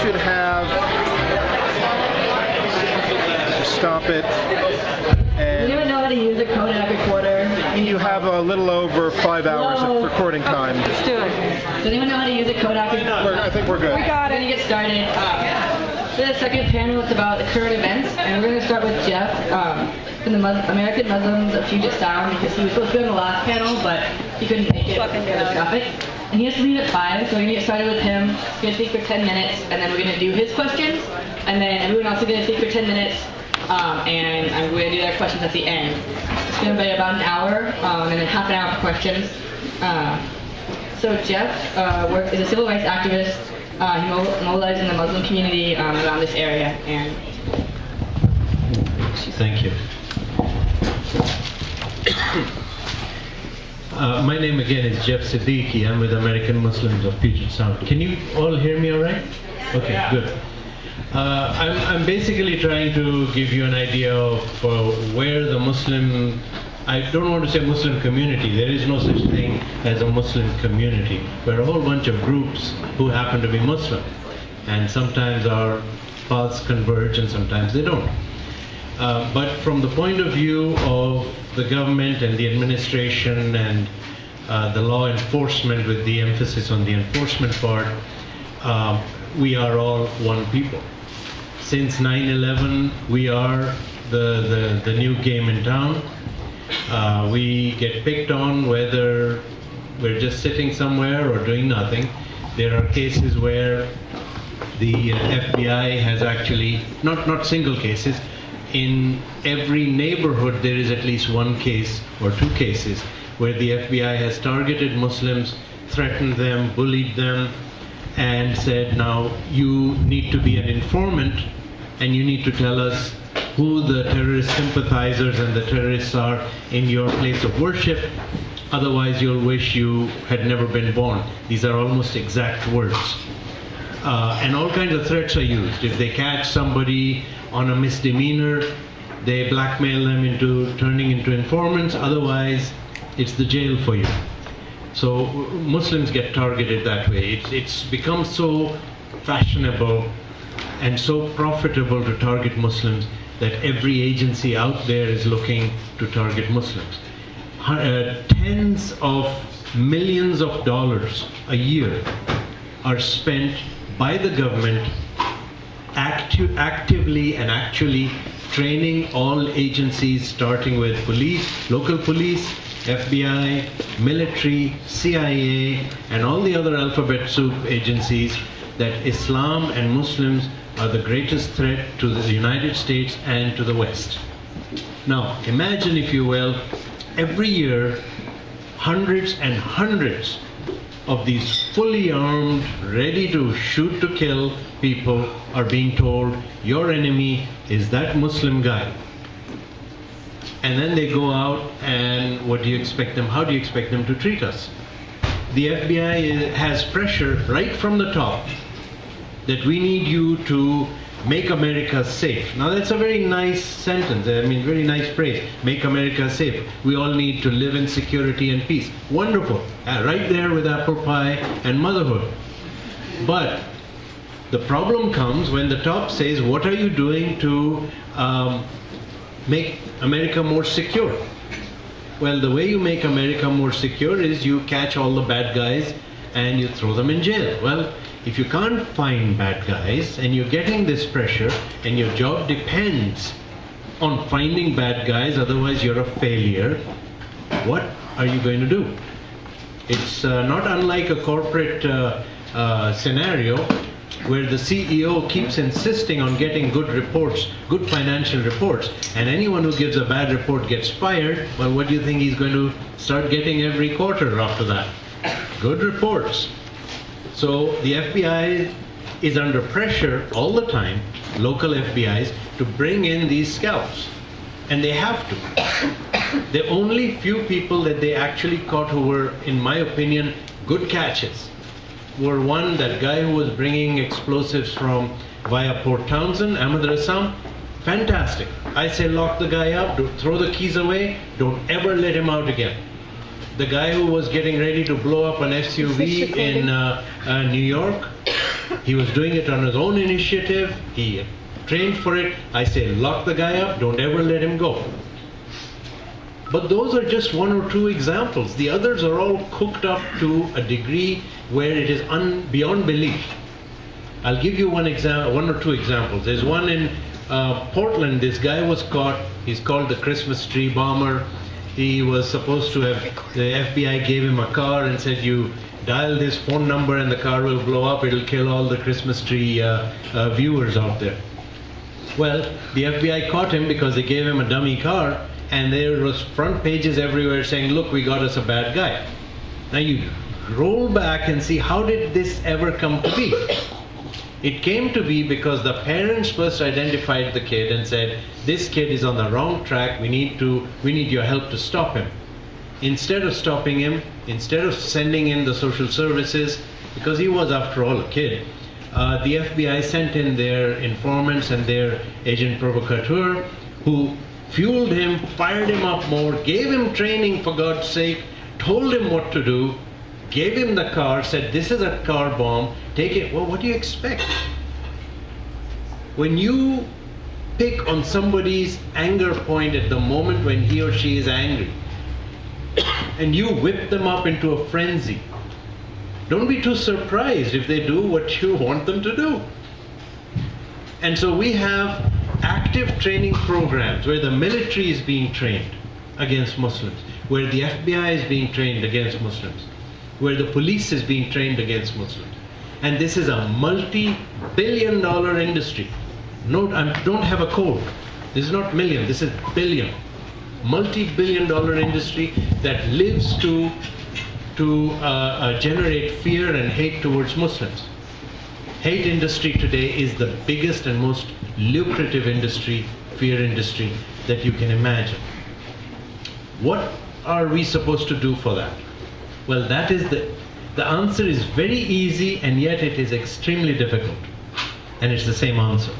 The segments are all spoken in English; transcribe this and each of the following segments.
should have, just stop it, Does anyone know how to use a Kodak recorder? you have a little over 5 hours of recording time. Let's do it. Does anyone know how to use a Kodak recorder? I think we're good. We got We're it. going to get started. For the second panel, it's about the current events, and we're going to start with Jeff from the American Muslims of Puget Sound, because he was supposed to be on the last panel, but he couldn't make it Fucking because of God. traffic. And he has to leave at 5, so we're going to get started with him. He's going to speak for 10 minutes, and then we're going to do his questions, and then everyone else is going to speak for 10 minutes, and I'm going to do their questions at the end. It's going to be about an hour, and then half an hour for questions. So Jeff is a civil rights activist. He mobilized in the Muslim community around this area. And thank you. My name again is Jeff Siddiqui. I'm with American Muslims of Puget Sound. Can you all hear me all right? Okay, good. I'm basically trying to give you an idea of where the Muslim, I don't want to say Muslim community, there is no such thing as a Muslim community. We're a whole bunch of groups who happen to be Muslim. And sometimes our paths converge and sometimes they don't. But from the point of view of the government and the administration and the law enforcement, with the emphasis on the enforcement part, we are all one people. Since 9/11, we are the new game in town. We get picked on whether we're just sitting somewhere or doing nothing. There are cases where the FBI has actually, not single cases, in every neighborhood there is at least one case or two cases where the FBI has targeted Muslims, threatened them, bullied them, and said, now you need to be an informant and you need to tell us who the terrorist sympathizers and the terrorists are in your place of worship, otherwise you'll wish you had never been born. These are almost exact words. And all kinds of threats are used. If they catch somebody on a misdemeanor, they blackmail them into turning into informants, otherwise it's the jail for you. So Muslims get targeted that way. It's become so fashionable and so profitable to target Muslims that every agency out there is looking to target Muslims. Tens of millions of dollars a year are spent by the government actively and actually training all agencies, starting with police, local police, FBI, military, CIA, and all the other alphabet soup agencies, that Islam and Muslims are the greatest threat to the United States and to the West. Now, imagine, if you will, every year, hundreds and hundreds of these fully armed, ready to shoot to kill people are being told, your enemy is that Muslim guy. And then they go out, and what do you expect them, how do you expect them to treat us? The FBI has pressure right from the top that we need you to make America safe. Now that's a very nice sentence, I mean very nice phrase, make America safe. We all need to live in security and peace. Wonderful, right there with apple pie and motherhood. But the problem comes when the top says, what are you doing to make America more secure? Well, the way you make America more secure is you catch all the bad guys and you throw them in jail. Well, if you can't find bad guys and you're getting this pressure and your job depends on finding bad guys, otherwise you're a failure, what are you going to do? It's not unlike a corporate scenario where the CEO keeps insisting on getting good reports, good financial reports, and anyone who gives a bad report gets fired. Well, what do you think he's going to start getting every quarter after that? Good reports. So the FBI is under pressure all the time, local FBIs, to bring in these scalps. And they have to. The only few people that they actually caught who were, in my opinion, good catches were one, that guy who was bringing explosives from via Port Townsend, Ahmed Rassam. Fantastic. I say lock the guy up, throw the keys away, don't ever let him out again. The guy who was getting ready to blow up an SUV in New York, He was doing it on his own initiative. He trained for it. I say, lock the guy up. Don't ever let him go. But those are just one or two examples. The others are all cooked up to a degree where it is beyond belief. I'll give you one or two examples. There's one in Portland. This guy was caught. He's called the Christmas tree bomber. He was supposed to have, the FBI gave him a car and said, you dial this phone number and the car will blow up. It'll kill all the Christmas tree viewers out there. Well, the FBI caught him because they gave him a dummy car, and there was front pages everywhere saying, look, we got us a bad guy. Now you roll back and see, how did this ever come to be? It came to be because the parents first identified the kid and said, this kid is on the wrong track, we need your help to stop him. Instead of stopping him, instead of sending in the social services, because he was after all a kid, the FBI sent in their informants and their agent provocateur, who fueled him, fired him up more, gave him training for God's sake, told him what to do, gave him the car, said, this is a car bomb, take it. Well, what do you expect? When you pick on somebody's anger point at the moment when he or she is angry, and you whip them up into a frenzy, don't be too surprised if they do what you want them to do. And so we have active training programs where the military is being trained against Muslims, where the FBI is being trained against Muslims, where the police is being trained against Muslims. And this is a multi-billion-dollar industry. Note, I don't have a code. This is not million, this is billion. Multi-billion-dollar industry that lives to generate fear and hate towards Muslims. Hate industry today is the biggest and most lucrative industry, fear industry, that you can imagine. What are we supposed to do for that? Well, that is the answer is very easy, and yet it is extremely difficult. And it's the same answer.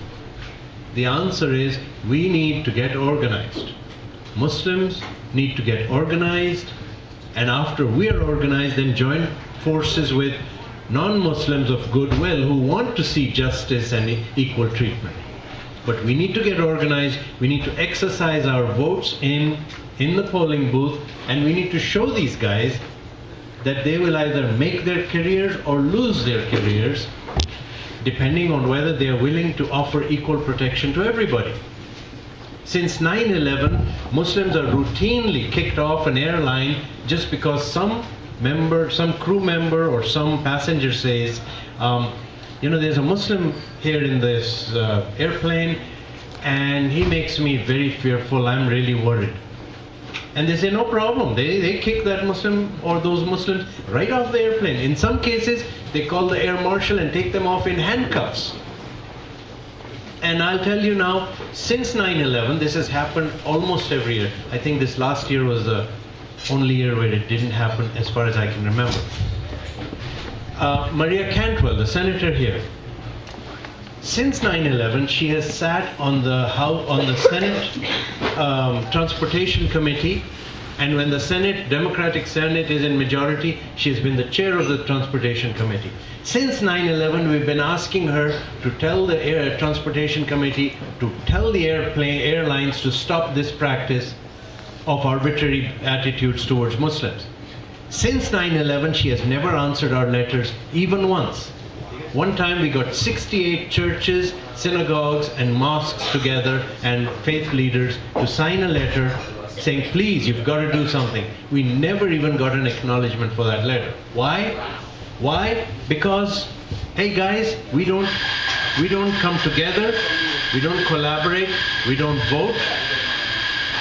The answer is, we need to get organized. Muslims need to get organized, and after we are organized, then join forces with non-Muslims of goodwill who want to see justice and equal treatment. But we need to get organized, we need to exercise our votes in the polling booth, and we need to show these guys that they will either make their careers or lose their careers, depending on whether they are willing to offer equal protection to everybody. Since 9/11, Muslims are routinely kicked off an airline just because some crew member or some passenger says, there's a Muslim here in this airplane and he makes me very fearful, I'm really worried. And they say, no problem. They kick that Muslim or those Muslims right off the airplane. In some cases, they call the air marshal and take them off in handcuffs. And I'll tell you now, since 9/11, this has happened almost every year. I think this last year was the only year where it didn't happen, as far as I can remember. Maria Cantwell, the senator here, since 9/11, she has sat on the Senate Transportation Committee, and when the Democratic Senate is in majority, she has been the chair of the Transportation Committee. Since 9/11, we've been asking her to tell the Transportation Committee to tell the airlines to stop this practice of arbitrary attitudes towards Muslims. Since 9/11, she has never answered our letters, even once. One time we got 68 churches, synagogues, and mosques together, and faith leaders, to sign a letter saying, please, you've got to do something. We never even got an acknowledgement for that letter. Why? Why? Because, hey guys, we don't come together, we don't collaborate, we don't vote.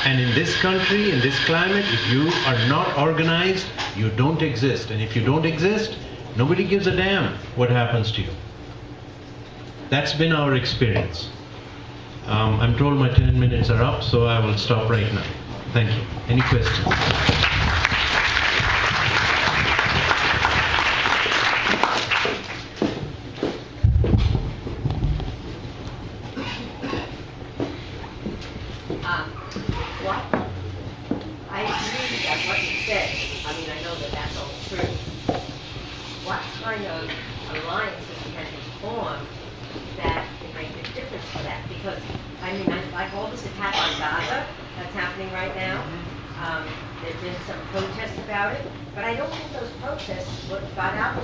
And in this country, in this climate, if you are not organized, you don't exist. And if you don't exist, nobody gives a damn what happens to you. That's been our experience. I'm told my 10 minutes are up, so I will stop right now. Thank you. Any questions? I agree with what you said. I mean, I know that that's all true. What kind of alliances can be reform that can make a difference for that. Because, I mean, like all this attack on Gaza that's happening right now, there's been some protests about it, but I don't think those protests got out,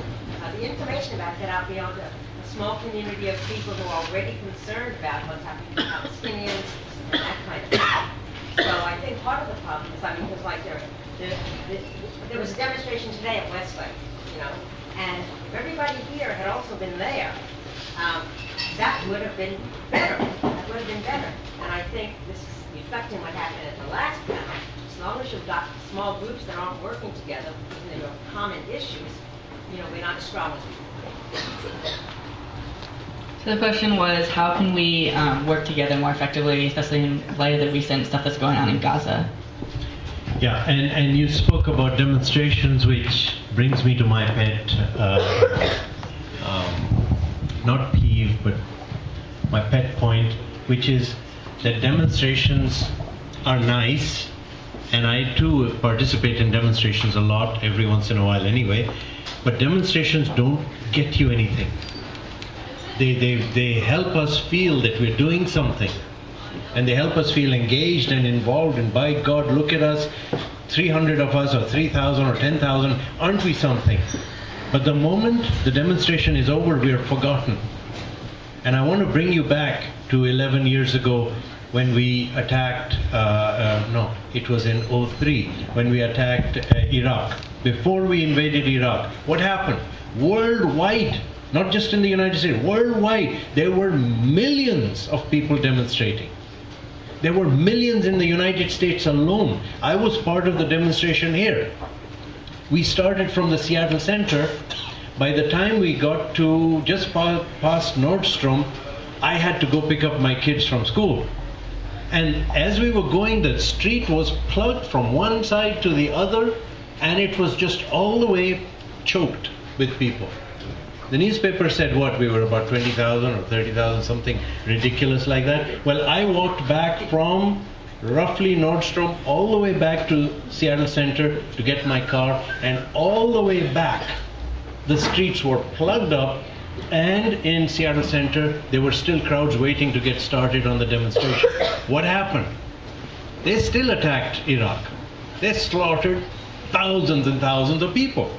the information about it got out beyond a small community of people who are already concerned about what's happening to Palestinians and that kind of thing. So I think part of the problem is, I mean, because like there was a demonstration today at Westlake, you know, and if everybody here had also been there, that would have been better. That would have been better. And I think this is reflecting what happened at the last panel. As long as you've got small groups that aren't working together, and there are common issues, you know, we're not as strong as we could. So the question was, how can we work together more effectively, especially in light of the recent stuff that's going on in Gaza? Yeah, and you spoke about demonstrations, which brings me to my pet, not peeve, but my pet point, which is that demonstrations are nice, and I too participate in demonstrations a lot, every once in a while anyway, but demonstrations don't get you anything. They help us feel that we're doing something, and they help us feel engaged and involved, and by God, look at us, 300 of us or 3,000 or 10,000, aren't we something? But the moment the demonstration is over, we are forgotten. And I want to bring you back to 11 years ago when we attacked, no, it was in 2003, when we attacked Iraq. Before we invaded Iraq, what happened? Worldwide, not just in the United States, worldwide, there were millions of people demonstrating. There were millions in the United States alone. I was part of the demonstration here. We started from the Seattle Center. By the time we got to just past Nordstrom, I had to go pick up my kids from school. And as we were going, the street was plugged from one side to the other, and it was just all the way choked with people. The newspaper said what, we were about 20,000 or 30,000, something ridiculous like that. Well, I walked back from roughly Nordstrom all the way back to Seattle Center to get my car, and all the way back the streets were plugged up, and in Seattle Center there were still crowds waiting to get started on the demonstration. What happened? They still attacked Iraq. They slaughtered thousands and thousands of people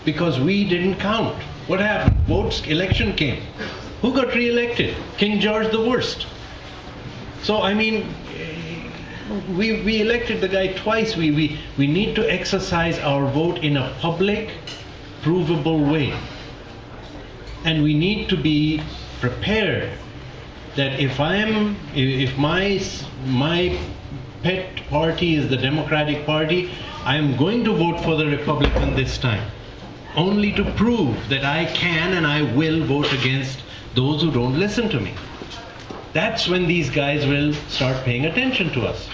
because we didn't count. What happened? Votes, election came. Who got re-elected? King George the Worst. So I mean, we elected the guy twice. We need to exercise our vote in a public, provable way. And we need to be prepared that if my pet party is the Democratic Party, I am going to vote for the Republican this time, only to prove that I can and I will vote against those who don't listen to me. That's when these guys will start paying attention to us.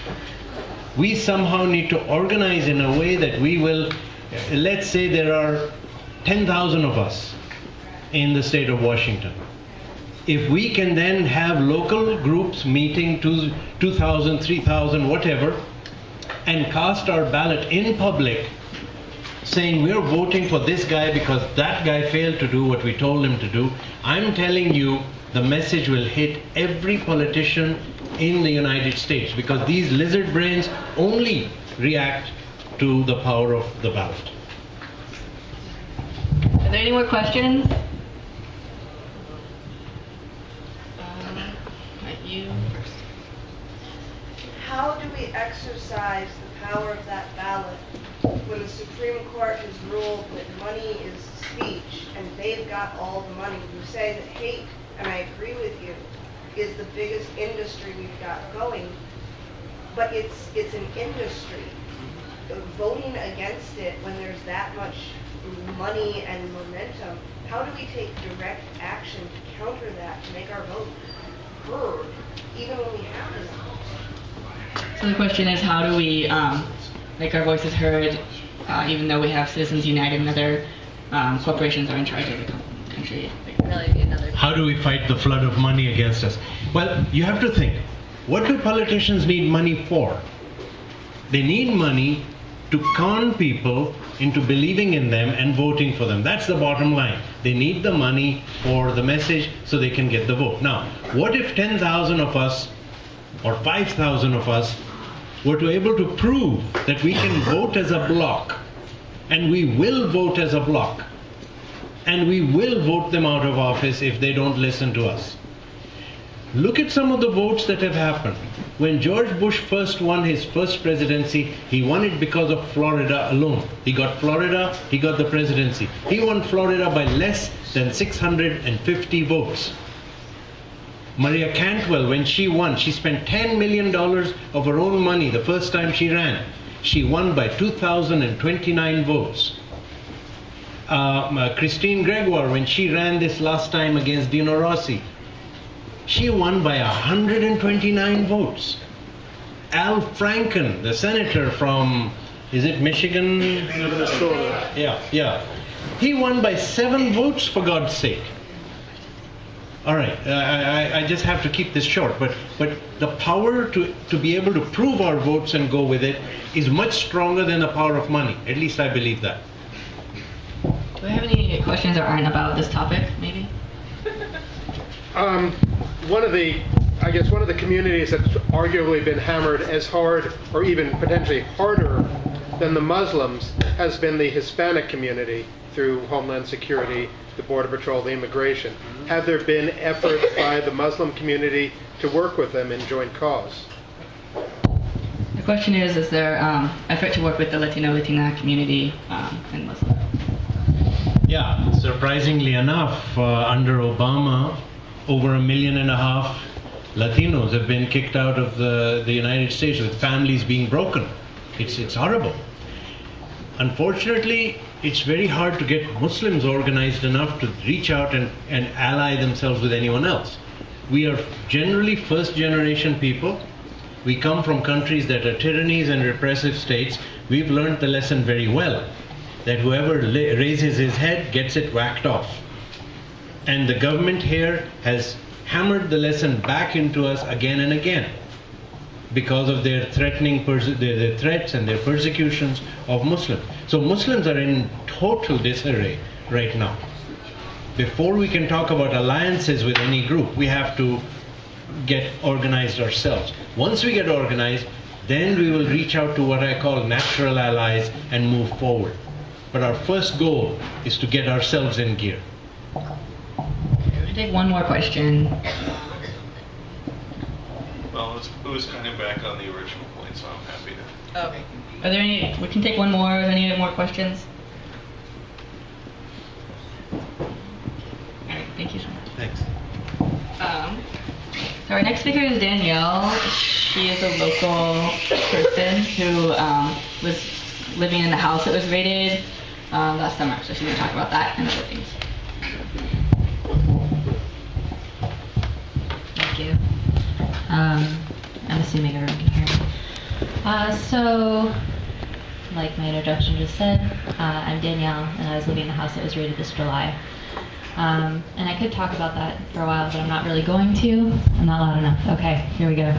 We somehow need to organize in a way that we will, let's say there are 10,000 of us in the state of Washington. If we can then have local groups meeting 2,000, 3,000, whatever, and cast our ballot in public, saying we're voting for this guy because that guy failed to do what we told him to do, I'm telling you the message will hit every politician in the United States, because these lizard brains only react to the power of the ballot. Are there any more questions? You first. How do we exercise the power of that ballot when the Supreme Court has ruled that money is speech and they've got all the money? You say that hate, and I agree with you, is the biggest industry we've got going, but it's an industry. Voting against it when there's that much money and momentum, how do we take direct action to counter that, to make our vote heard, even when we have enough? So the question is, how do we make our voices heard, even though we have Citizens United and other corporations are in charge of the country? How do we fight the flood of money against us? Well, you have to think, what do politicians need money for? They need money to con people into believing in them and voting for them. That's the bottom line. They need the money for the message so they can get the vote. Now, what if 10,000 of us or 5,000 of us were to able to prove that we can vote as a bloc, and we will vote as a bloc, and we will vote them out of office if they don't listen to us? Look at some of the votes that have happened. When George Bush first won his first presidency, he won it because of Florida alone. He got Florida, he got the presidency. He won Florida by less than 650 votes. Maria Cantwell, when she won, she spent $10 million of her own money the first time she ran. She won by 2,029 votes. Christine Gregoire, when she ran this last time against Dino Rossi, she won by 129 votes. Al Franken, the senator from, is it Michigan? Minnesota. Yeah. He won by 7 votes, for God's sake. All right, I just have to keep this short, but the power to be able to prove our votes and go with it is much stronger than the power of money. At least I believe that. Do we have any questions that aren't about this topic, maybe? One of the communities that's arguably been hammered as hard or even potentially harder than the Muslims has been the Hispanic community through Homeland Security, the Border Patrol, the immigration. Have there been efforts by the Muslim community to work with them in joint cause? The question is there effort to work with the Latino, Latina community and Muslim? Yeah, surprisingly enough, under Obama, over 1.5 million Latinos have been kicked out of the United States, with families being broken. It's horrible. Unfortunately, it's very hard to get Muslims organized enough to reach out and ally themselves with anyone else. We are generally first-generation people. We come from countries that are tyrannies and repressive states. We've learned the lesson very well, that whoever raises his head gets it whacked off. And the government here has hammered the lesson back into us again and again because of their their threats and their persecutions of Muslims. So Muslims are in total disarray right now. Before we can talk about alliances with any group, we have to get organized ourselves. Once we get organized, then we will reach out to what I call natural allies and move forward. But our first goal is to get ourselves in gear. We'll take one more question. Well, it was kind of back on the original point, so I'm happy to. Okay. Are there any? We can take one more. Are there any more questions? All right. Thank you so much. Thanks. So our next speaker is Danielle. She is a local person who was living in the house that was raided last summer. So she's going to talk about that and other things. Thank you. I'm assuming everyone can hear me. So, like my introduction just said, I'm Danielle, and I was living in the house that was raided this July. And I could talk about that for a while, but I'm not really going to. I'm not loud enough. Okay, here we go.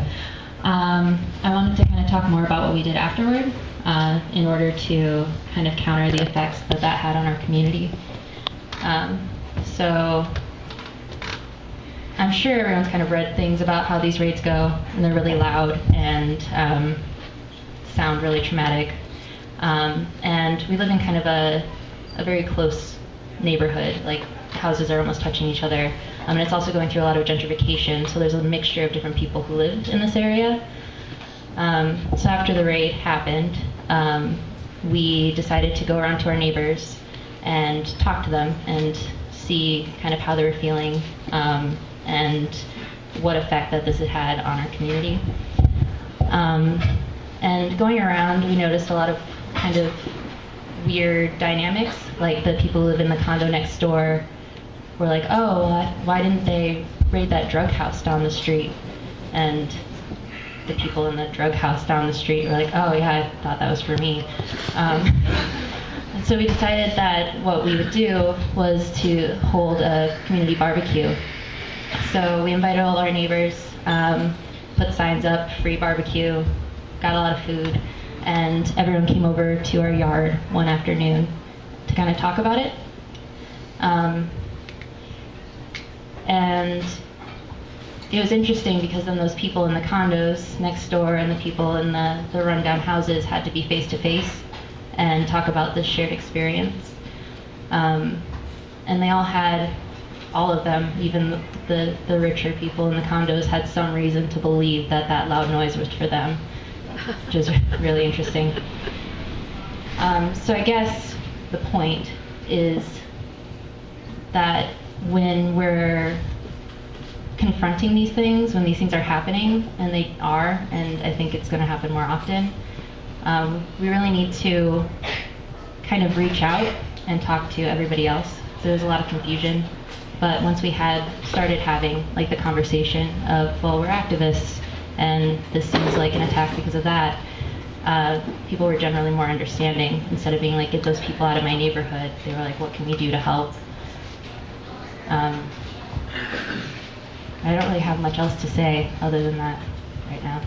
I wanted to kind of talk more about what we did afterward in order to kind of counter the effects that that had on our community. So I'm sure everyone's kind of read things about how these raids go, and they're really loud and sound really traumatic. And we live in kind of a very close neighborhood, like houses are almost touching each other. And it's also going through a lot of gentrification, so there's a mixture of different people who lived in this area. So after the raid happened, we decided to go around to our neighbors and talk to them and see kind of how they were feeling and what effect that this had had on our community. And going around, we noticed a lot of kind of weird dynamics, like the people who live in the condo next door were like, oh, why didn't they raid that drug house down the street? And the people in the drug house down the street were like, oh yeah, I thought that was for me. And so we decided that what we would do was to hold a community barbecue. So we invited all our neighbors, put signs up, free barbecue, got a lot of food, and everyone came over to our yard one afternoon to kind of talk about it. And it was interesting because then those people in the condos next door and the people in the rundown houses had to be face to face and talk about this shared experience. And they all had, all of them, even the richer people in the condos, had some reason to believe that that loud noise was for them, which is really interesting. So I guess the point is that when we're confronting these things, when these things are happening, and they are, and I think it's going to happen more often, we really need to kind of reach out and talk to everybody else. So there's a lot of confusion, but once we had started having like the conversation of, well, we're activists and this seems like an attack because of that, people were generally more understanding. Instead of being like, get those people out of my neighborhood, they were like, what can we do to help? I don't really have much else to say other than that right now.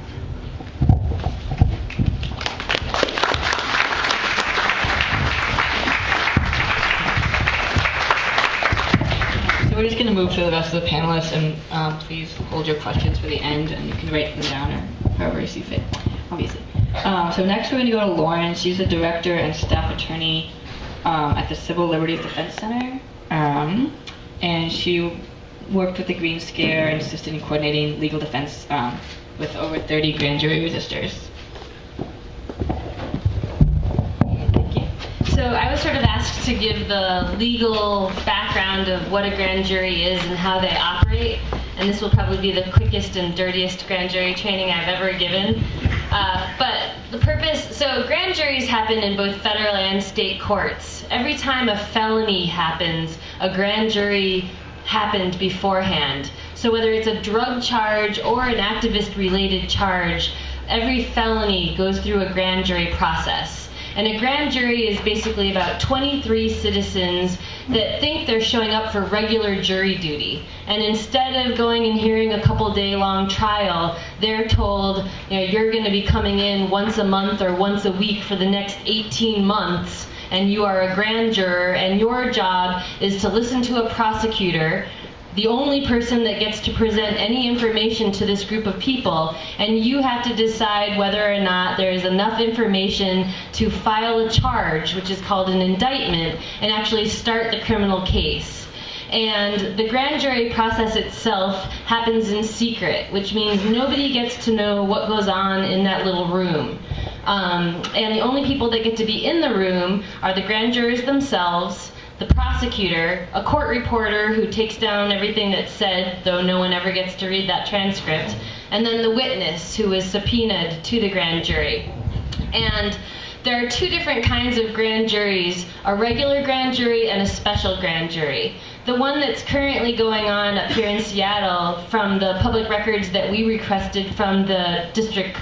So we're just going to move to the rest of the panelists, and please hold your questions for the end, and you can write them down or however you see fit, obviously. So next we're going to go to Lauren. She's the director and staff attorney at the Civil Liberties Defense Center, and she worked with the Green Scare and assisted in coordinating legal defense with over 30 grand jury resistors. Thank you. So I was sort of asked to give the legal background of what a grand jury is and how they operate, and this will probably be the quickest and dirtiest grand jury training I've ever given. But the purpose, so grand juries happen in both federal and state courts. Every time a felony happens, a grand jury happened beforehand. So whether it's a drug charge or an activist-related charge, every felony goes through a grand jury process. And a grand jury is basically about 23 citizens that think they're showing up for regular jury duty. And instead of going and hearing a couple day-long trial, they're told, you know, you're going to be coming in once a month or once a week for the next 18 months, and you are a grand juror, and your job is to listen to a prosecutor, the only person that gets to present any information to this group of people, and you have to decide whether or not there is enough information to file a charge, which is called an indictment, and actually start the criminal case. And the grand jury process itself happens in secret, which means nobody gets to know what goes on in that little room. And the only people that get to be in the room are the grand jurors themselves, the prosecutor, a court reporter who takes down everything that's said, though no one ever gets to read that transcript, and then the witness who is subpoenaed to the grand jury. And there are two different kinds of grand juries, a regular grand jury and a special grand jury. The one that's currently going on up here in Seattle, from the public records that we requested from the district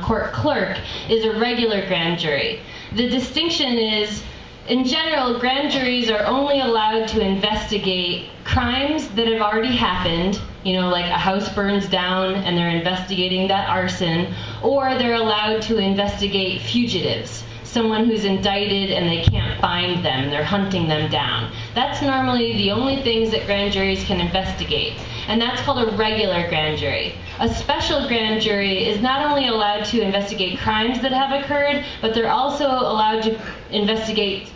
court clerk, is a regular grand jury. The distinction is, in general, grand juries are only allowed to investigate crimes that have already happened, you know, like a house burns down and they're investigating that arson, or they're allowed to investigate fugitives, someone who's indicted and they can't find them, they're hunting them down. That's normally the only things that grand juries can investigate, and that's called a regular grand jury. A special grand jury is not only allowed to investigate crimes that have occurred, but they're also allowed to investigate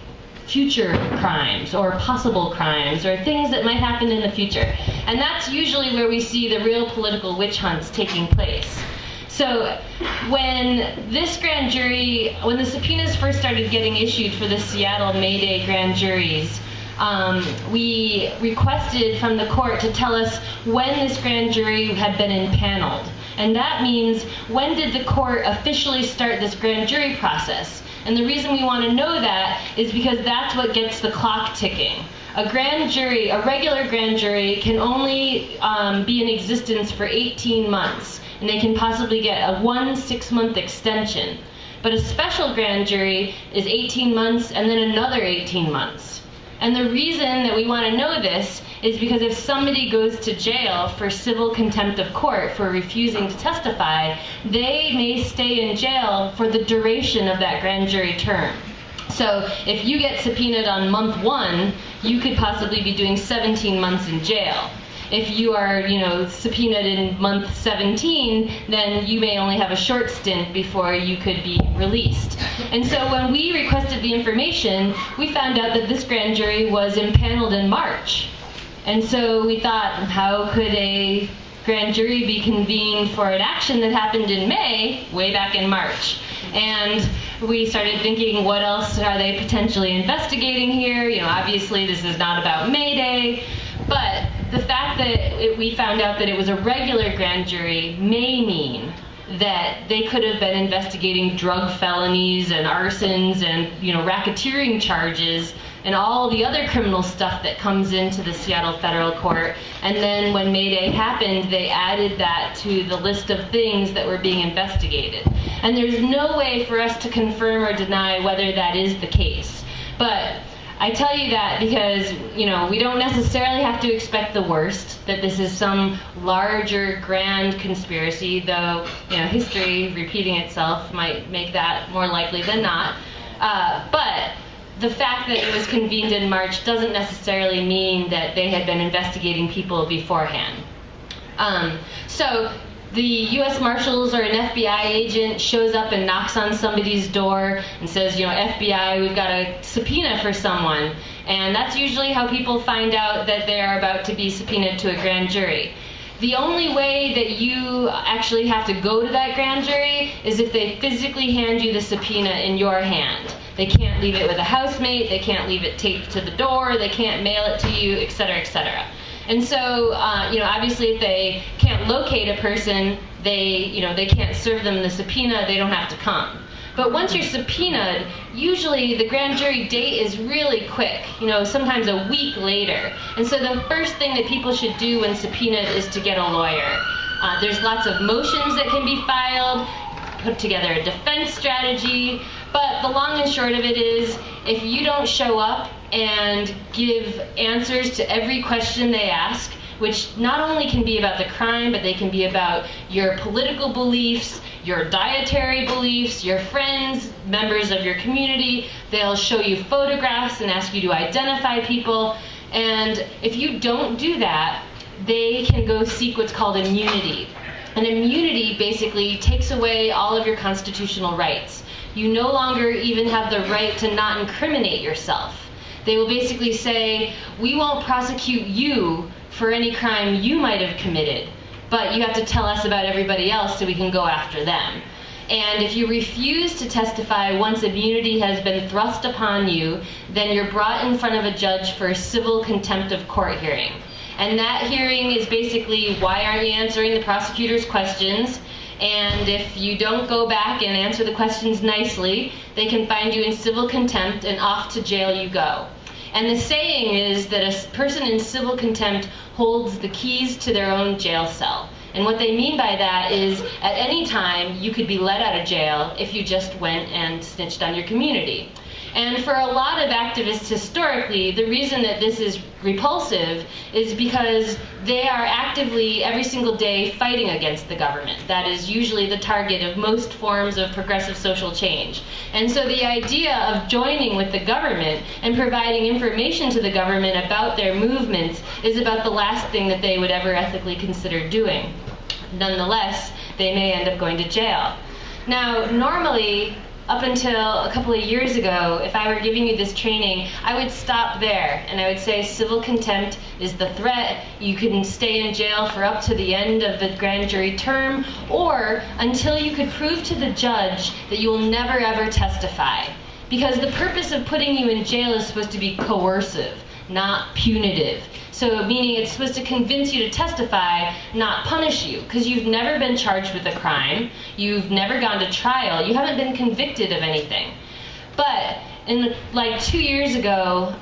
future crimes or possible crimes or things that might happen in the future. And that's usually where we see the real political witch hunts taking place. So when this grand jury, when the subpoenas first started getting issued for the Seattle May Day grand juries, we requested from the court to tell us when this grand jury had been impaneled. And that means, when did the court officially start this grand jury process? And the reason we want to know that is because that's what gets the clock ticking. A grand jury, a regular grand jury, can only be in existence for 18 months, and they can possibly get a 6-month extension. But a special grand jury is 18 months and then another 18 months. And the reason that we want to know this is because if somebody goes to jail for civil contempt of court for refusing to testify, they may stay in jail for the duration of that grand jury term. So if you get subpoenaed on month 1, you could possibly be doing 17 months in jail. If you are, subpoenaed in month 17, then you may only have a short stint before you could be released. And so when we requested the information, we found out that this grand jury was impaneled in March. And so we thought, how could a grand jury be convened for an action that happened in May, way back in March? And we started thinking, what else are they potentially investigating here? Obviously this is not about May Day, but the fact that we found out that it was a regular grand jury may mean that they could have been investigating drug felonies and arsons and racketeering charges and all the other criminal stuff that comes into the Seattle Federal Court. And then when May Day happened, they added that to the list of things that were being investigated. And there's no way for us to confirm or deny whether that is the case. But I tell you that because, we don't necessarily have to expect the worst, that this is some larger, grand conspiracy, though, history repeating itself might make that more likely than not. But the fact that it was convened in March doesn't necessarily mean that they had been investigating people beforehand. So the U.S. Marshals or an FBI agent shows up and knocks on somebody's door and says, FBI, we've got a subpoena for someone. And that's usually how people find out that they are about to be subpoenaed to a grand jury. The only way that you actually have to go to that grand jury is if they physically hand you the subpoena in your hand. They can't leave it with a housemate, they can't leave it taped to the door, they can't mail it to you, et cetera, et cetera. And so, obviously if they can't locate a person, they can't serve them the subpoena, they don't have to come. But once you're subpoenaed, usually the grand jury date is really quick, sometimes a week later. And so the first thing that people should do when subpoenaed is to get a lawyer. There's lots of motions that can be filed, put together a defense strategy, but the long and short of it is, if you don't show up and give answers to every question they ask, which not only can be about the crime, but they can be about your political beliefs, your dietary beliefs, your friends, members of your community. They'll show you photographs and ask you to identify people. And if you don't do that, they can go seek what's called immunity. And immunity basically takes away all of your constitutional rights. You no longer even have the right to not incriminate yourself. They will basically say, we won't prosecute you for any crime you might have committed, but you have to tell us about everybody else so we can go after them. And if you refuse to testify once immunity has been thrust upon you, then you're brought in front of a judge for a civil contempt of court hearing. And that hearing is basically, why aren't you answering the prosecutor's questions? And if you don't go back and answer the questions nicely, they can find you in civil contempt and off to jail you go. And the saying is that a person in civil contempt holds the keys to their own jail cell. And what they mean by that is, at any time, you could be let out of jail if you just went and snitched on your community. And for a lot of activists historically, the reason that this is repulsive is because they are actively, every single day, fighting against the government. That is usually the target of most forms of progressive social change. And so the idea of joining with the government and providing information to the government about their movements is about the last thing that they would ever ethically consider doing. Nonetheless, they may end up going to jail. Now, normally, up until a couple of years ago, if I were giving you this training, I would stop there and I would say civil contempt is the threat. You can stay in jail for up to the end of the grand jury term, or until you could prove to the judge that you will never ever testify. Because the purpose of putting you in jail is supposed to be coercive, not punitive. So meaning it's supposed to convince you to testify, not punish you, because you've never been charged with a crime, you've never gone to trial, you haven't been convicted of anything. But like 2 years ago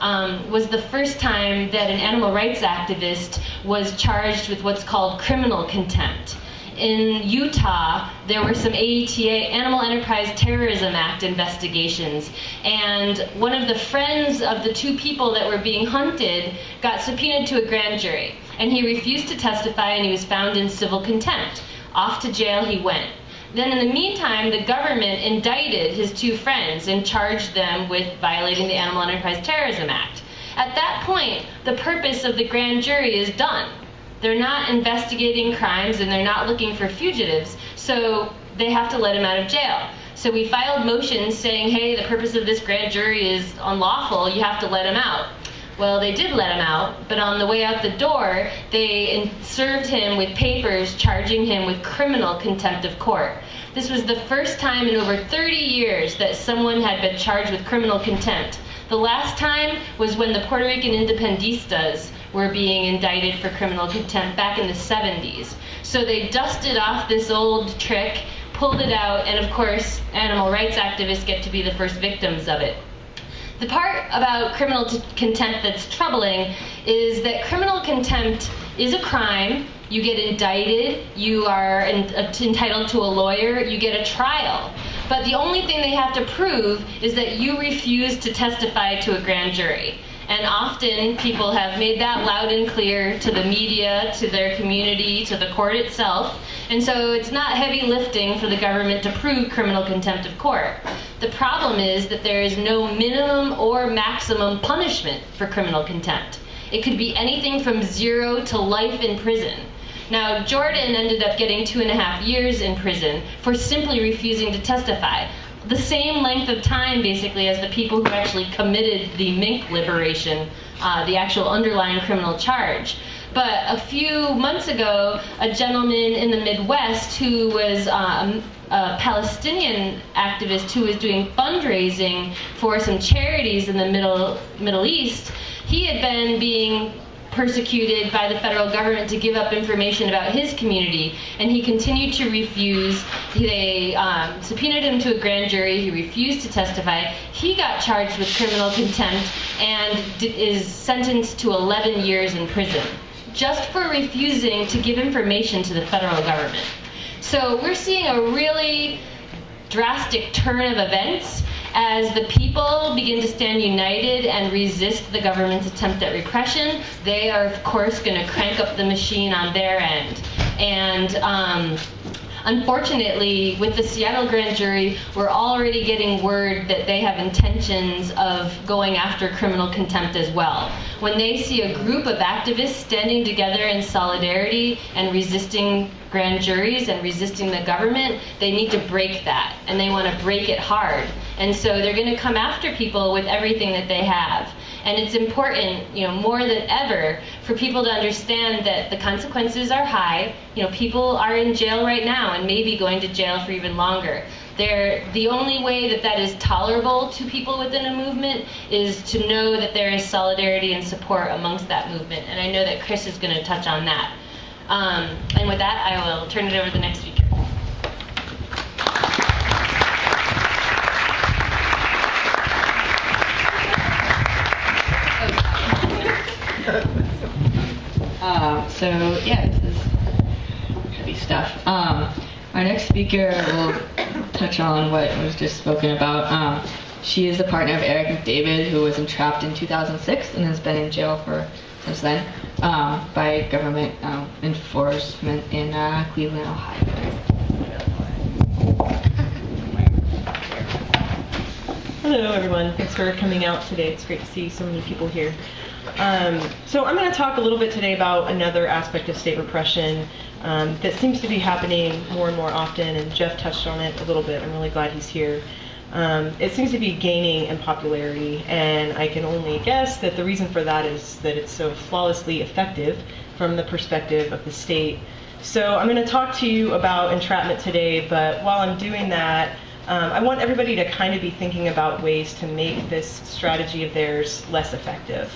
was the first time that an animal rights activist was charged with what's called criminal contempt. in Utah, there were some AETA, Animal Enterprise Terrorism Act investigations, and one of the friends of the two people that were being hunted got subpoenaed to a grand jury, and he refused to testify, and he was found in civil contempt. Off to jail he went. Then in the meantime, the government indicted his two friends and charged them with violating the Animal Enterprise Terrorism Act. At that point, the purpose of the grand jury is done. They're not investigating crimes and they're not looking for fugitives, so they have to let him out of jail. So we filed motions saying, hey, the purpose of this grand jury is unlawful, you have to let him out. Well, they did let him out, but on the way out the door, they served him with papers charging him with criminal contempt of court. This was the first time in over 30 years that someone had been charged with criminal contempt. The last time was when the Puerto Rican Independistas were being indicted for criminal contempt back in the 70s. So they dusted off this old trick, pulled it out, and of course, animal rights activists get to be the first victims of it. The part about criminal contempt that's troubling is that criminal contempt is a crime. You get indicted, you are entitled to a lawyer, you get a trial. But the only thing they have to prove is that you refuse to testify to a grand jury. And often people have made that loud and clear to the media, to their community, to the court itself. And so it's not heavy lifting for the government to prove criminal contempt of court. The problem is that there is no minimum or maximum punishment for criminal contempt. It could be anything from 0 to life in prison. Now, Jordan ended up getting 2.5 years in prison for simply refusing to testify. The same length of time, basically, as the people who actually committed the mink liberation, the actual underlying criminal charge. But a few months ago, a gentleman in the Midwest who was a Palestinian activist who was doing fundraising for some charities in the Middle East, he had been being persecuted by the federal government to give up information about his community, and he continued to refuse. They subpoenaed him to a grand jury. He refused to testify. He got charged with criminal contempt and is sentenced to 11 years in prison, just for refusing to give information to the federal government. So we're seeing a really drastic turn of events as the people begin to stand united and resist the government's attempt at repression. They are, of course, going to crank up the machine on their end. And unfortunately, with the Seattle grand jury, we're already getting word that they have intentions of going after criminal contempt as well. When they see a group of activists standing together in solidarity and resisting grand juries and resisting the government, they need to break that, and they want to break it hard. And so they're going to come after people with everything that they have. And it's important, more than ever, for people to understand that the consequences are high. People are in jail right now and maybe going to jail for even longer. The only way that is tolerable to people within a movement is to know that there is solidarity and support amongst that movement. And I know that Chris is going to touch on that. And with that, I will turn it over to the next speaker. This is heavy stuff. Our next speaker will touch on what was just spoken about. She is the partner of Eric McDavid, who was entrapped in 2006 and has been in jail since then by government enforcement in Cleveland, Ohio. Hello, everyone. Thanks for coming out today. It's great to see so many people here. So I'm going to talk a little bit today about another aspect of state repression that seems to be happening more and more often, and Jeff touched on it a little bit. I'm really glad he's here. It seems to be gaining in popularity, and I can only guess that the reason for that is that it's so flawlessly effective from the perspective of the state. So I'm going to talk to you about entrapment today, but while I'm doing that, I want everybody to kind of be thinking about ways to make this strategy of theirs less effective.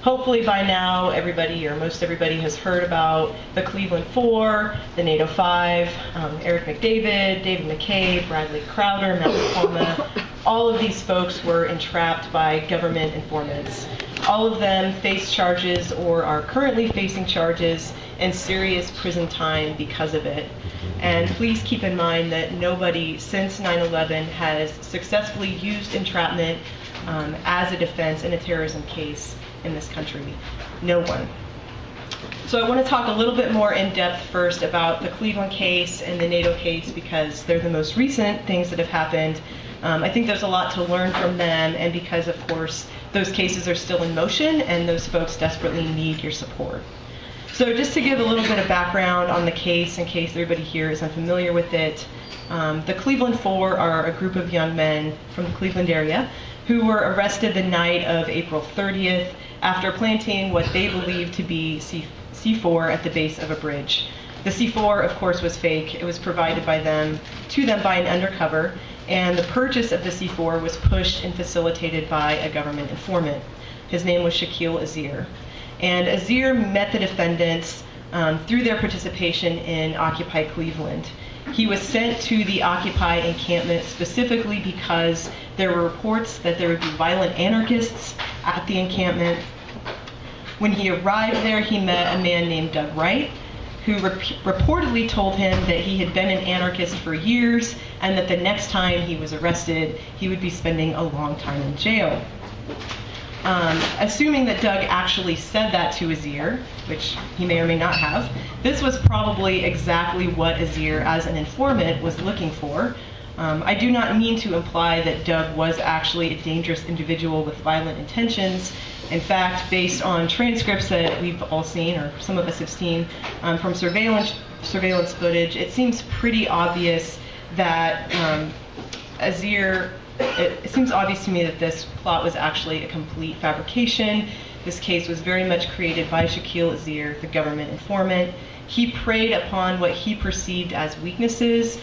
Hopefully by now everybody, or most everybody, has heard about the Cleveland Four, the NATO 5, Eric McDavid, David McCabe, Bradley Crowder, Matt Palma. All of these folks were entrapped by government informants. All of them face charges or are currently facing charges and serious prison time because of it. And please keep in mind that nobody since 9/11 has successfully used entrapment as a defense in a terrorism case in this country. No one. So I want to talk a little bit more in depth first about the Cleveland case and the NATO case because they're the most recent things that have happened. I think there's a lot to learn from them, and because, of course, those cases are still in motion and those folks desperately need your support. So just to give a little bit of background on the case in case everybody here is unfamiliar with it, the Cleveland Four are a group of young men from the Cleveland area who were arrested the night of April 30th after planting what they believed to be C4 at the base of a bridge. The C4, of course, was fake. It was provided to them by an undercover, and the purchase of the C4 was pushed and facilitated by a government informant. His name was Shaquille Azier. And Azier met the defendants through their participation in Occupy Cleveland. He was sent to the Occupy encampment specifically because there were reports that there would be violent anarchists at the encampment. When he arrived there, he met a man named Doug Wright, who reportedly told him that he had been an anarchist for years and that the next time he was arrested, he would be spending a long time in jail. Assuming that Doug actually said that to Azier, which he may or may not have, this was probably exactly what Azier, as an informant, was looking for. I do not mean to imply that Doug was actually a dangerous individual with violent intentions. In fact, based on transcripts that we've all seen, or some of us have seen, from surveillance footage, it seems pretty obvious that it seems obvious to me that this plot was actually a complete fabrication. This case was very much created by Shaquille Azier, the government informant. He preyed upon what he perceived as weaknesses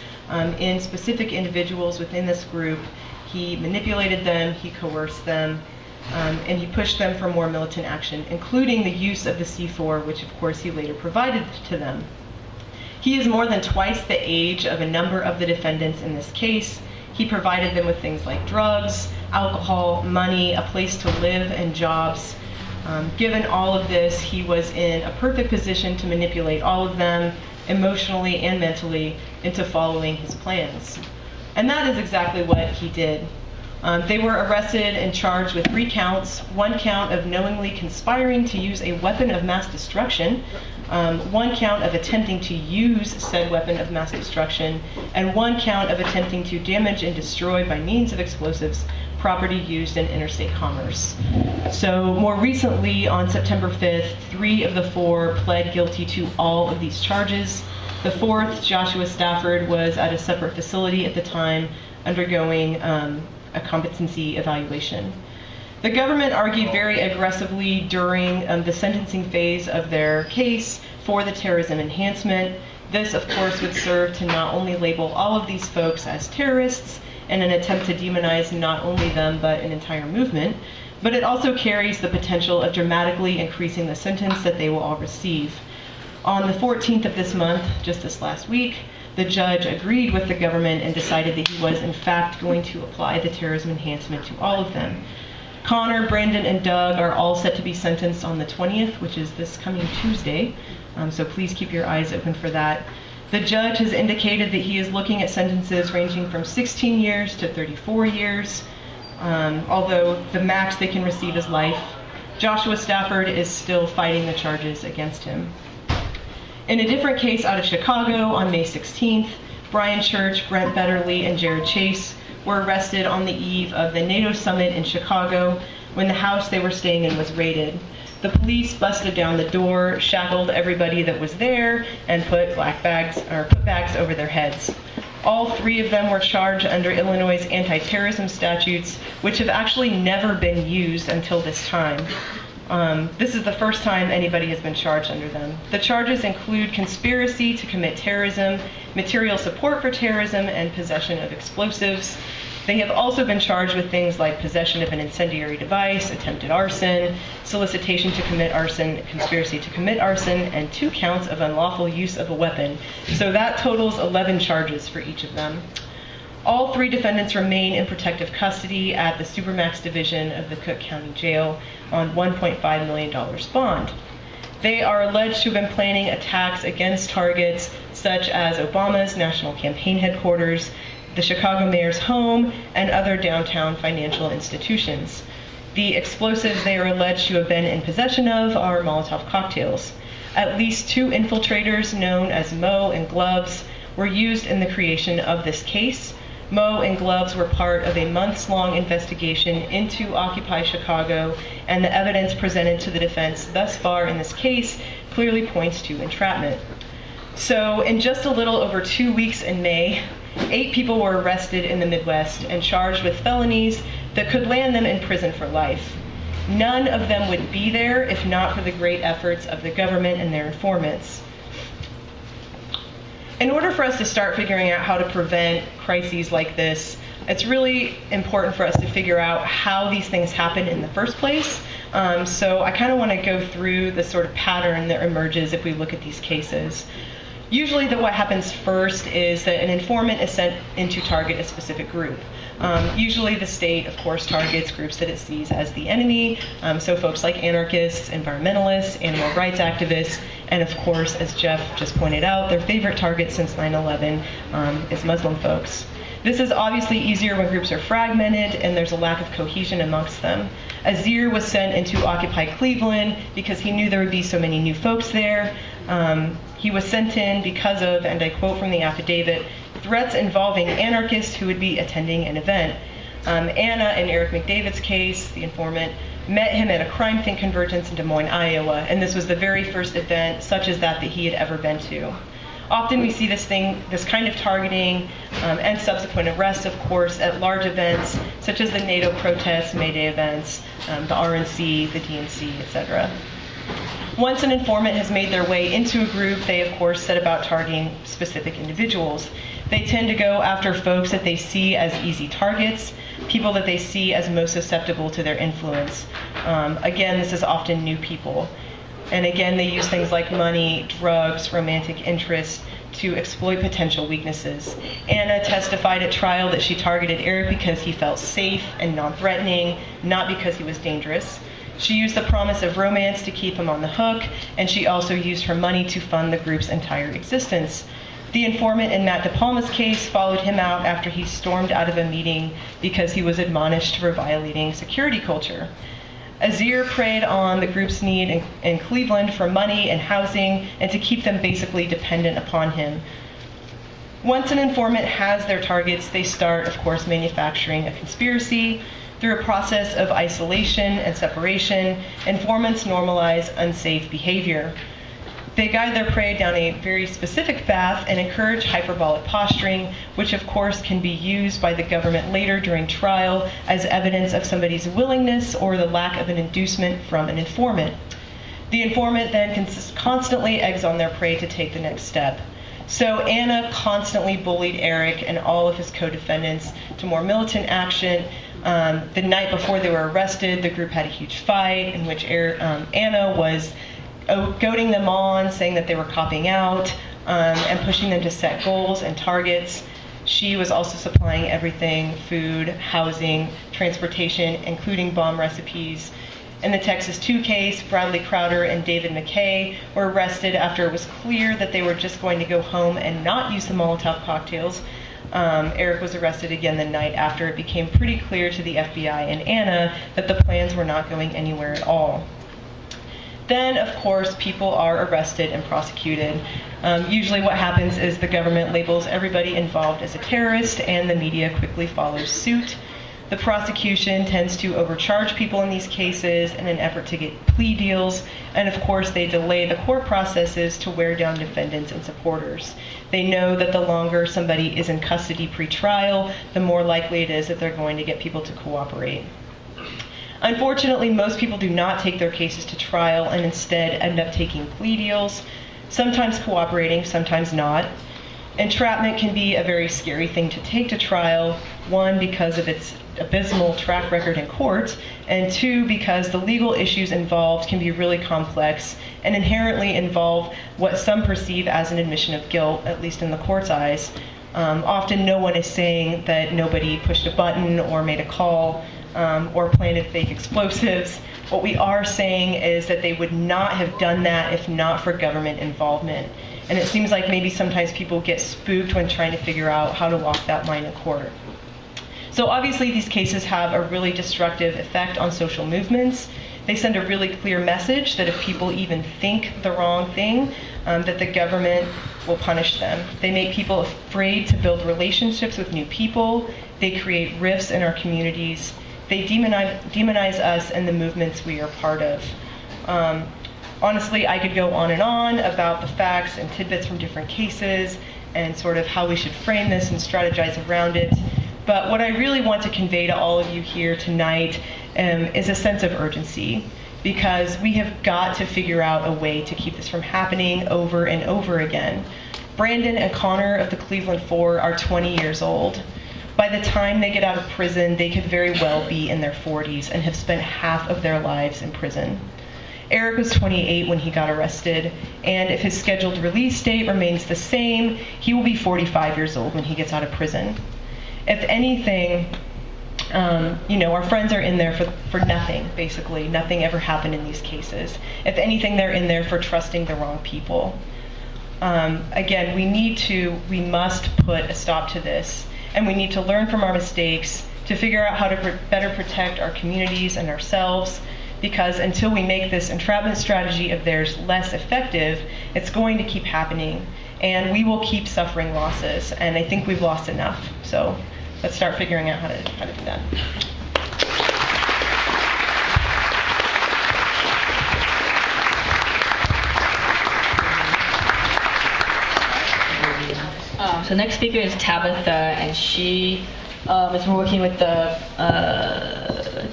in specific individuals within this group. He manipulated them, he coerced them, and he pushed them for more militant action, including the use of the C4, which of course he later provided to them. He is more than twice the age of a number of the defendants in this case. He provided them with things like drugs, alcohol, money, a place to live, and jobs. Given all of this, he was in a perfect position to manipulate all of them, emotionally and mentally, into following his plans. And that is exactly what he did. They were arrested and charged with 3 counts, 1 count of knowingly conspiring to use a weapon of mass destruction, 1 count of attempting to use said weapon of mass destruction, and 1 count of attempting to damage and destroy by means of explosives property used in interstate commerce. So more recently, on September 5th, 3 of the 4 pled guilty to all of these charges. The 4th, Joshua Stafford, was at a separate facility at the time undergoing a competency evaluation. The government argued very aggressively during the sentencing phase of their case for the terrorism enhancement. This, of course, would serve to not only label all of these folks as terrorists in an attempt to demonize not only them but an entire movement, but it also carries the potential of dramatically increasing the sentence that they will all receive. On the 14th of this month, just this last week, the judge agreed with the government and decided that he was in fact going to apply the terrorism enhancement to all of them. Connor, Brandon, and Doug are all set to be sentenced on the 20th, which is this coming Tuesday, so please keep your eyes open for that. The judge has indicated that he is looking at sentences ranging from 16 years to 34 years, although the max they can receive is life. Joshua Stafford is still fighting the charges against him. In a different case out of Chicago on May 16th, Brian Church, Brent Betterly, and Jared Chase were arrested on the eve of the NATO summit in Chicago when the house they were staying in was raided. The police busted down the door, shackled everybody that was there, and put bags over their heads. All 3 of them were charged under Illinois' anti-terrorism statutes, which have actually never been used until this time. This is the first time anybody has been charged under them. The charges include conspiracy to commit terrorism, material support for terrorism, and possession of explosives. They have also been charged with things like possession of an incendiary device, attempted arson, solicitation to commit arson, conspiracy to commit arson, and 2 counts of unlawful use of a weapon. So that totals 11 charges for each of them. All 3 defendants remain in protective custody at the Supermax Division of the Cook County Jail on $1.5 million bond. They are alleged to have been planning attacks against targets such as Obama's national campaign headquarters, the Chicago mayor's home, and other downtown financial institutions. The explosives they are alleged to have been in possession of are Molotov cocktails. At least 2 infiltrators, known as Moe and Gloves, were used in the creation of this case. Moe and Gloves were part of a months-long investigation into Occupy Chicago, and the evidence presented to the defense thus far in this case clearly points to entrapment. So in just a little over 2 weeks in May, 8 people were arrested in the Midwest and charged with felonies that could land them in prison for life. None of them would be there if not for the great efforts of the government and their informants. In order for us to start figuring out how to prevent crises like this, it's really important for us to figure out how these things happen in the first place. So I kind of want to go through the sort of pattern that emerges if we look at these cases. Usually what happens first is that an informant is sent in to target a specific group. Usually the state, of course, targets groups that it sees as the enemy, so folks like anarchists, environmentalists, animal rights activists, and of course, as Jeff just pointed out, their favorite target since 9/11 is Muslim folks. This is obviously easier when groups are fragmented and there's a lack of cohesion amongst them. Azir was sent into Occupy Cleveland because he knew there would be so many new folks there. He was sent in because of, and I quote from the affidavit, threats involving anarchists who would be attending an event. Anna, in Eric McDavid's case, the informant, met him at a crime think convergence in Des Moines, Iowa, and this was the very first event such as that he had ever been to. Often we see this kind of targeting and subsequent arrests, of course, at large events such as the NATO protests, May Day events, the RNC, the DNC, etc. Once an informant has made their way into a group, they of course set about targeting specific individuals. They tend to go after folks that they see as easy targets, people that they see as most susceptible to their influence. Again, this is often new people. And again, they use things like money, drugs, romantic interest to exploit potential weaknesses. Anna testified at trial that she targeted Eric because he felt safe and non-threatening, not because he was dangerous. She used the promise of romance to keep him on the hook, and she also used her money to fund the group's entire existence. The informant in Matt DePalma's case followed him out after he stormed out of a meeting because he was admonished for violating security culture. Azir preyed on the group's need in Cleveland for money and housing and to keep them basically dependent upon him. Once an informant has their targets, they start, of course, manufacturing a conspiracy. Through a process of isolation and separation, informants normalize unsafe behavior. They guide their prey down a very specific path and encourage hyperbolic posturing, which of course can be used by the government later during trial as evidence of somebody's willingness or the lack of an inducement from an informant. The informant then constantly eggs on their prey to take the next step. So Anna constantly bullied Eric and all of his co-defendants to more militant action. The night before they were arrested, the group had a huge fight in which Anna was goading them on, saying that they were copping out, and pushing them to set goals and targets. She was also supplying everything: food, housing, transportation, including bomb recipes. In the Texas 2 case, Bradley Crowder and David McKay were arrested after it was clear that they were just going to go home and not use the Molotov cocktails. Eric was arrested again the night after it became pretty clear to the FBI and Anna that the plans were not going anywhere at all. Then, of course, people are arrested and prosecuted. Usually what happens is the government labels everybody involved as a terrorist and the media quickly follows suit. The prosecution tends to overcharge people in these cases in an effort to get plea deals, and of course they delay the court processes to wear down defendants and supporters. They know that the longer somebody is in custody pre-trial, the more likely it is that they're going to get people to cooperate. Unfortunately, most people do not take their cases to trial and instead end up taking plea deals, sometimes cooperating, sometimes not. Entrapment can be a very scary thing to take to trial, one, because of its abysmal track record in court, and two, because the legal issues involved can be really complex and inherently involve what some perceive as an admission of guilt, at least in the court's eyes. Often no one is saying that nobody pushed a button or made a call or planted fake explosives. What we are saying is that they would not have done that if not for government involvement. And it seems like maybe sometimes people get spooked when trying to figure out how to walk that line in court. So obviously these cases have a really destructive effect on social movements. They send a really clear message that if people even think the wrong thing, that the government will punish them. They make people afraid to build relationships with new people. They create rifts in our communities. They demonize us and the movements we are part of. Honestly, I could go on and on about the facts and tidbits from different cases and sort of how we should frame this and strategize around it. But what I really want to convey to all of you here tonight is a sense of urgency, because we have got to figure out a way to keep this from happening over and over again. Brandon and Connor of the Cleveland Four are 20 years old. By the time they get out of prison, they could very well be in their 40s and have spent half of their lives in prison. Eric was 28 when he got arrested, and if his scheduled release date remains the same, he will be 45 years old when he gets out of prison. If anything, our friends are in there for nothing, basically. Nothing ever happened in these cases. If anything, they're in there for trusting the wrong people. Again, we must put a stop to this, and we need to learn from our mistakes to figure out how to better protect our communities and ourselves, because until we make this entrapment strategy of theirs less effective, it's going to keep happening, and we will keep suffering losses, and I think we've lost enough. So let's start figuring out how to do that. So next speaker is Tabitha, and she has been working with the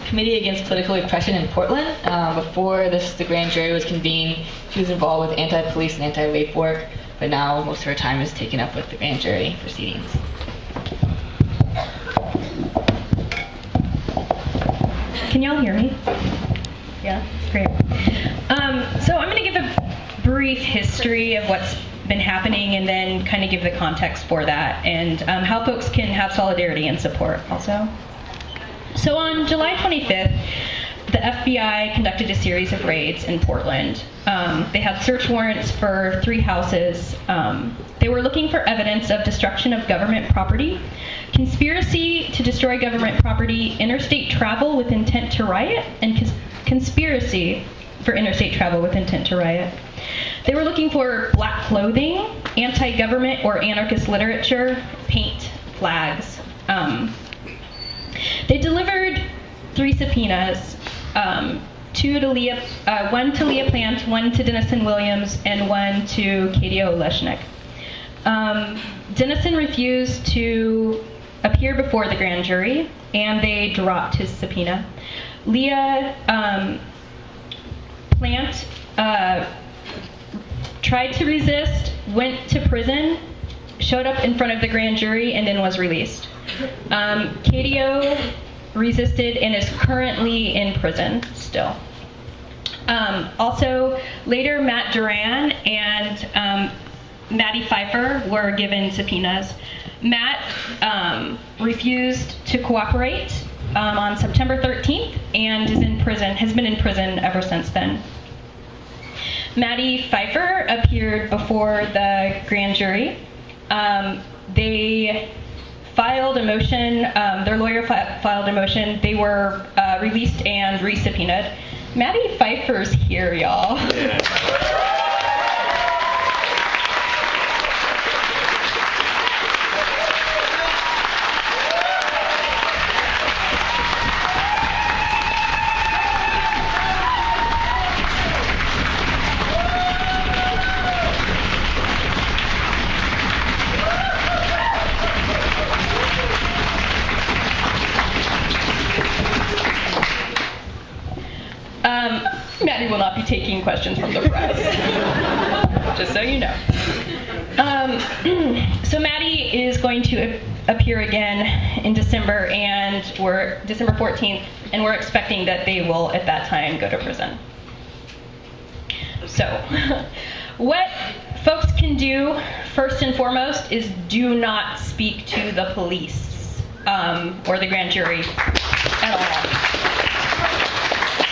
Committee Against Political Repression in Portland. Before the grand jury was convened, she was involved with anti-police and anti-rape work, but now most of her time is taken up with the grand jury proceedings. Can y'all hear me? Yeah, great. So I'm going to give a brief history of what's been happening and then kind of give the context for that and how folks can have solidarity and support also. So on July 25th, the FBI conducted a series of raids in Portland. They had search warrants for 3 houses. They were looking for evidence of destruction of government property, conspiracy to destroy government property, interstate travel with intent to riot, and conspiracy for interstate travel with intent to riot. They were looking for black clothing, anti-government or anarchist literature, paint, flags. They delivered 3 subpoenas, one to Leah Plant, one to Denison Williams, and one to Katie Oleshnik. Denison refused to appear before the grand jury, and they dropped his subpoena. Leah Plant tried to resist, went to prison, showed up in front of the grand jury, and then was released. Katie O resisted and is currently in prison still. Also, later Matt Duran and Maddie Pfeiffer were given subpoenas. Matt refused to cooperate on September 13th and is in prison, has been in prison ever since then. Maddie Pfeiffer appeared before the grand jury. They filed a motion, their lawyer filed a motion. They were released and re-subpoenaed. Maddie Pfeiffer's here, y'all. Maddie will not be taking questions from the press, just so you know. So Maddie is going to appear again in December, and December 14th, and we're expecting that they will, at that time, go to prison. So, what folks can do, first and foremost, is do not speak to the police or the grand jury at all.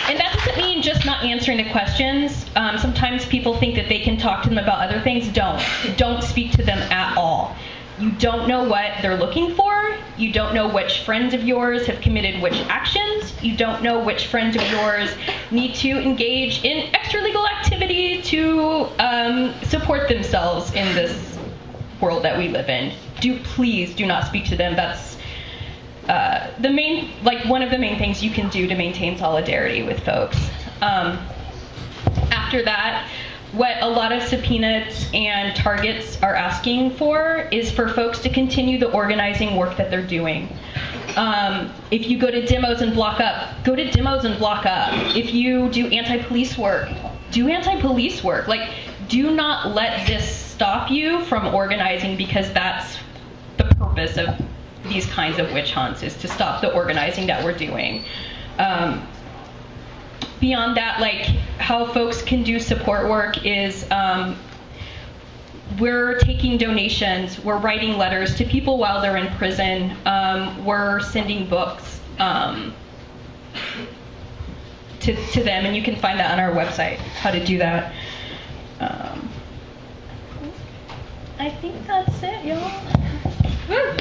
And that doesn't mean just not answering the questions. Sometimes people think that they can talk to them about other things. Don't speak to them at all. You don't know what they're looking for. You don't know which friends of yours have committed which actions. You don't know which friends of yours need to engage in extralegal activity to support themselves in this world that we live in. Please do not speak to them. That's one of the main things you can do to maintain solidarity with folks. After that, what a lot of subpoenas and targets are asking for is for folks to continue the organizing work that they're doing. If you go to demos and block up, go to demos and block up. If you do anti-police work, do anti-police work. Like, do not let this stop you from organizing, because that's the purpose of these kinds of witch hunts, is to stop the organizing that we're doing. Beyond that, like, how folks can do support work is we're taking donations, we're writing letters to people while they're in prison, we're sending books to them, and you can find that on our website, how to do that. I think that's it, y'all. Woo!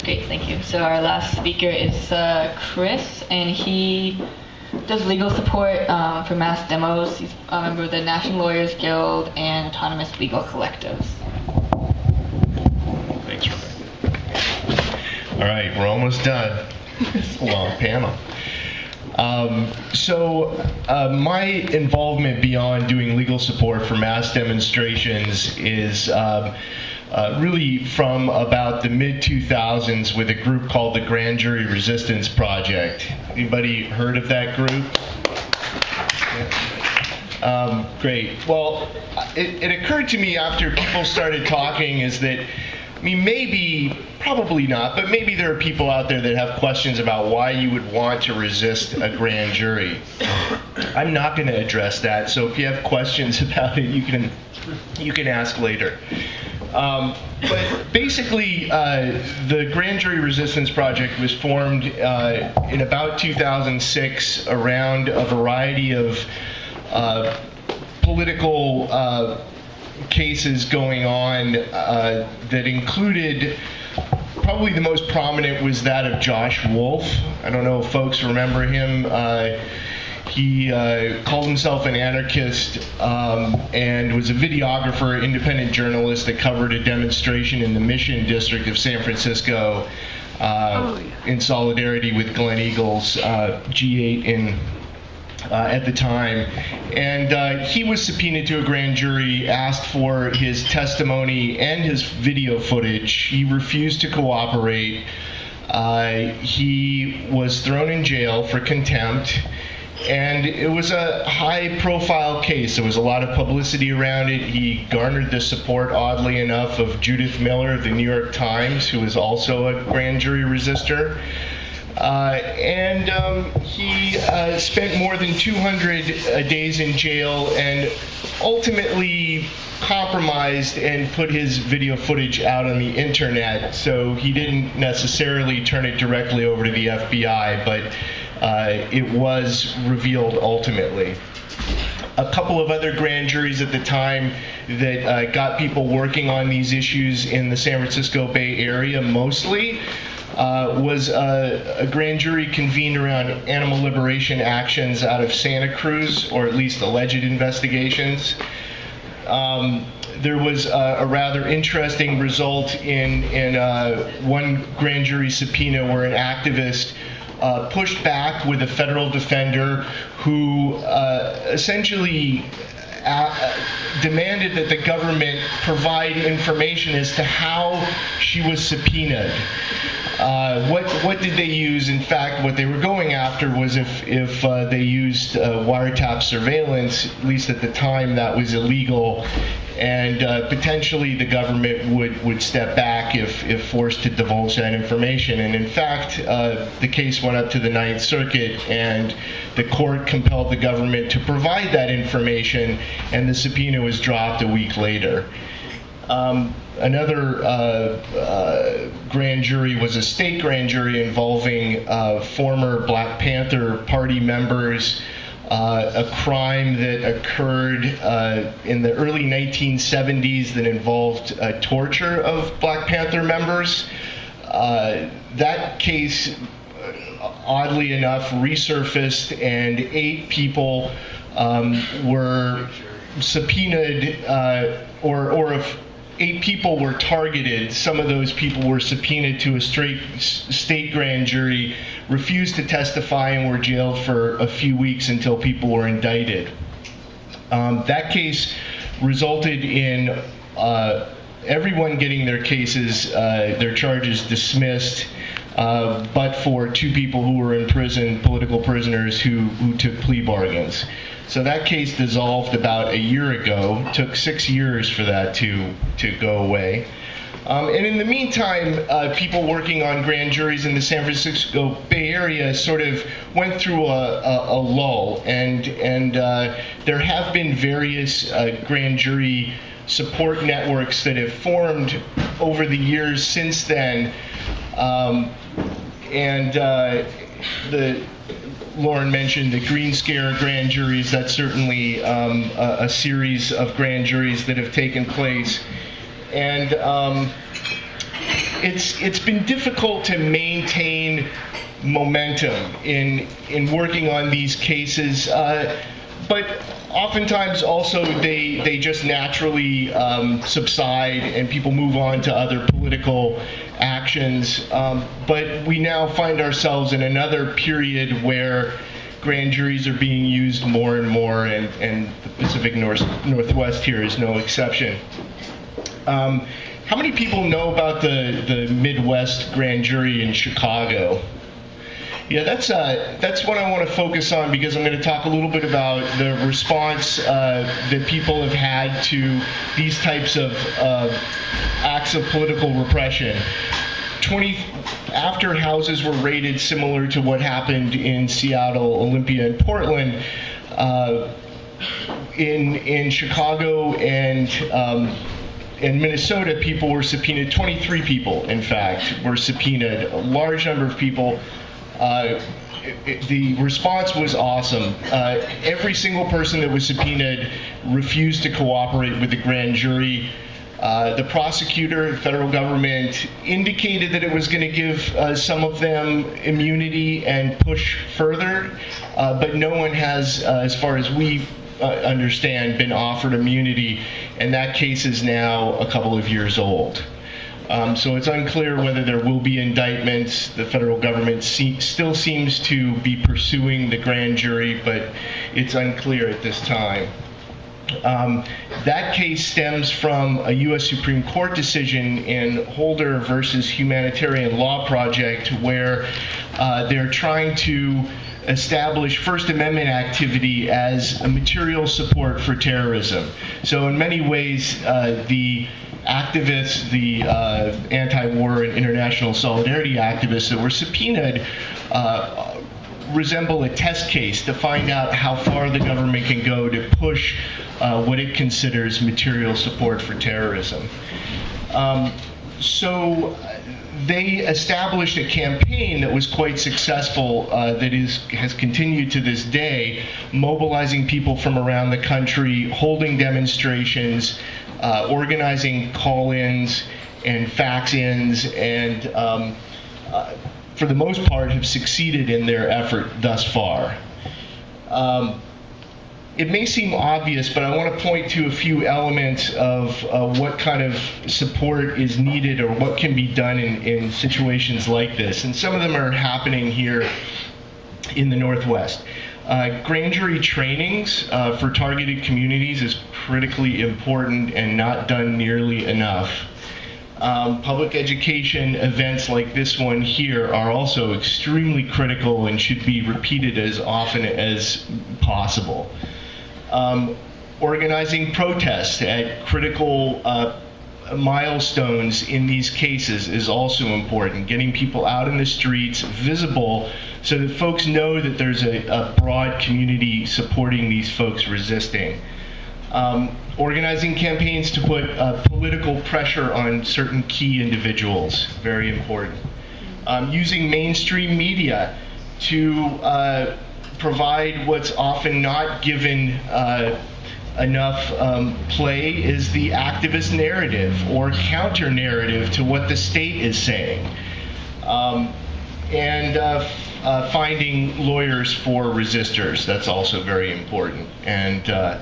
Okay, thank you. So our last speaker is Chris, and he does legal support for mass demos. He's a member of the National Lawyers Guild and Autonomous Legal Collectives. Thanks, Rebecca. All right, we're almost done. It's a long panel. My involvement beyond doing legal support for mass demonstrations is really from about the mid-2000s with a group called the Grand Jury Resistance Project. Anybody heard of that group? Yeah. Great. Well, it occurred to me after people started talking is that, I mean, maybe, probably not, but maybe there are people out there that have questions about why you would want to resist a grand jury. I'm not going to address that, so if you have questions about it, you can ask later. But basically, the Grand Jury Resistance Project was formed in about 2006 around a variety of political cases going on that included, probably the most prominent was that of Josh Wolf. I don't know if folks remember him. He called himself an anarchist and was a videographer, independent journalist that covered a demonstration in the Mission District of San Francisco in solidarity with Glenn Eagles, G8 at the time. And he was subpoenaed to a grand jury, asked for his testimony and his video footage. He refused to cooperate. He was thrown in jail for contempt. And it was a high-profile case. There was a lot of publicity around it. He garnered the support, oddly enough, of Judith Miller of the New York Times, who is also a grand jury resistor. He spent more than 200 days in jail and ultimately compromised and put his video footage out on the internet. So he didn't necessarily turn it directly over to the FBI, but it was revealed ultimately. A couple of other grand juries at the time that got people working on these issues in the San Francisco Bay Area mostly was a grand jury convened around animal liberation actions out of Santa Cruz, or at least alleged investigations. There was a rather interesting result in one grand jury subpoena where an activist pushed back with a federal defender who essentially demanded that the government provide information as to how she was subpoenaed. What did they use? In fact, what they were going after was if they used wiretap surveillance, at least at the time, that was illegal, and potentially the government would step back if forced to divulge that information. And in fact, the case went up to the Ninth Circuit, and the court compelled the government to provide that information, and the subpoena was dropped a week later. Another grand jury was a state grand jury involving former Black Panther Party members, a crime that occurred in the early 1970s that involved torture of Black Panther members. That case, oddly enough, resurfaced, and 8 people were subpoenaed, or if 8 people were targeted, some of those people were subpoenaed to a state grand jury, refused to testify, and were jailed for a few weeks until people were indicted. That case resulted in everyone getting their charges dismissed, but for 2 people who were in prison, political prisoners who took plea bargains. So that case dissolved about a year ago. It took 6 years for that to go away. And in the meantime, people working on grand juries in the San Francisco Bay Area sort of went through a lull, and there have been various grand jury support networks that have formed over the years since then. Lauren mentioned the Green Scare grand juries. That's certainly a series of grand juries that have taken place. And it's been difficult to maintain momentum in working on these cases, but oftentimes also they just naturally subside and people move on to other political actions. But we now find ourselves in another period where grand juries are being used more and more, and the Pacific Northwest here is no exception. How many people know about the Midwest grand jury in Chicago? Yeah, that's what I want to focus on, because I'm going to talk a little bit about the response that people have had to these types of acts of political repression. After houses were raided, similar to what happened in Seattle, Olympia, and Portland, in Chicago and Minnesota, people were subpoenaed. 23 people, in fact, were subpoenaed. A large number of people. The response was awesome. Every single person that was subpoenaed refused to cooperate with the grand jury. The prosecutor, the federal government, indicated that it was going to give some of them immunity and push further, but no one has, as far as we understand, been offered immunity, and that case is now a couple of years old. So it's unclear whether there will be indictments. The federal government still seems to be pursuing the grand jury, but it's unclear at this time. That case stems from a U.S. Supreme Court decision in Holder versus Humanitarian Law Project, where they're trying to establish First Amendment activity as a material support for terrorism. So in many ways, the activists, the anti-war and international solidarity activists that were subpoenaed resemble a test case to find out how far the government can go to push what it considers material support for terrorism. So they established a campaign that was quite successful that has continued to this day, mobilizing people from around the country, holding demonstrations, organizing call-ins and fax-ins, and for the most part have succeeded in their effort thus far. It may seem obvious, but I want to point to a few elements of what kind of support is needed or what can be done in situations like this. And some of them are happening here in the Northwest. Grand jury trainings for targeted communities is critically important and not done nearly enough. Public education events like this one here are also extremely critical and should be repeated as often as possible. Organizing protests at critical milestones in these cases is also important. Getting people out in the streets, visible, so that folks know that there's a broad community supporting these folks resisting. Organizing campaigns to put political pressure on certain key individuals, very important. Using mainstream media to provide what's often not given enough play is the activist narrative or counter narrative to what the state is saying. Finding lawyers for resistors, that's also very important. And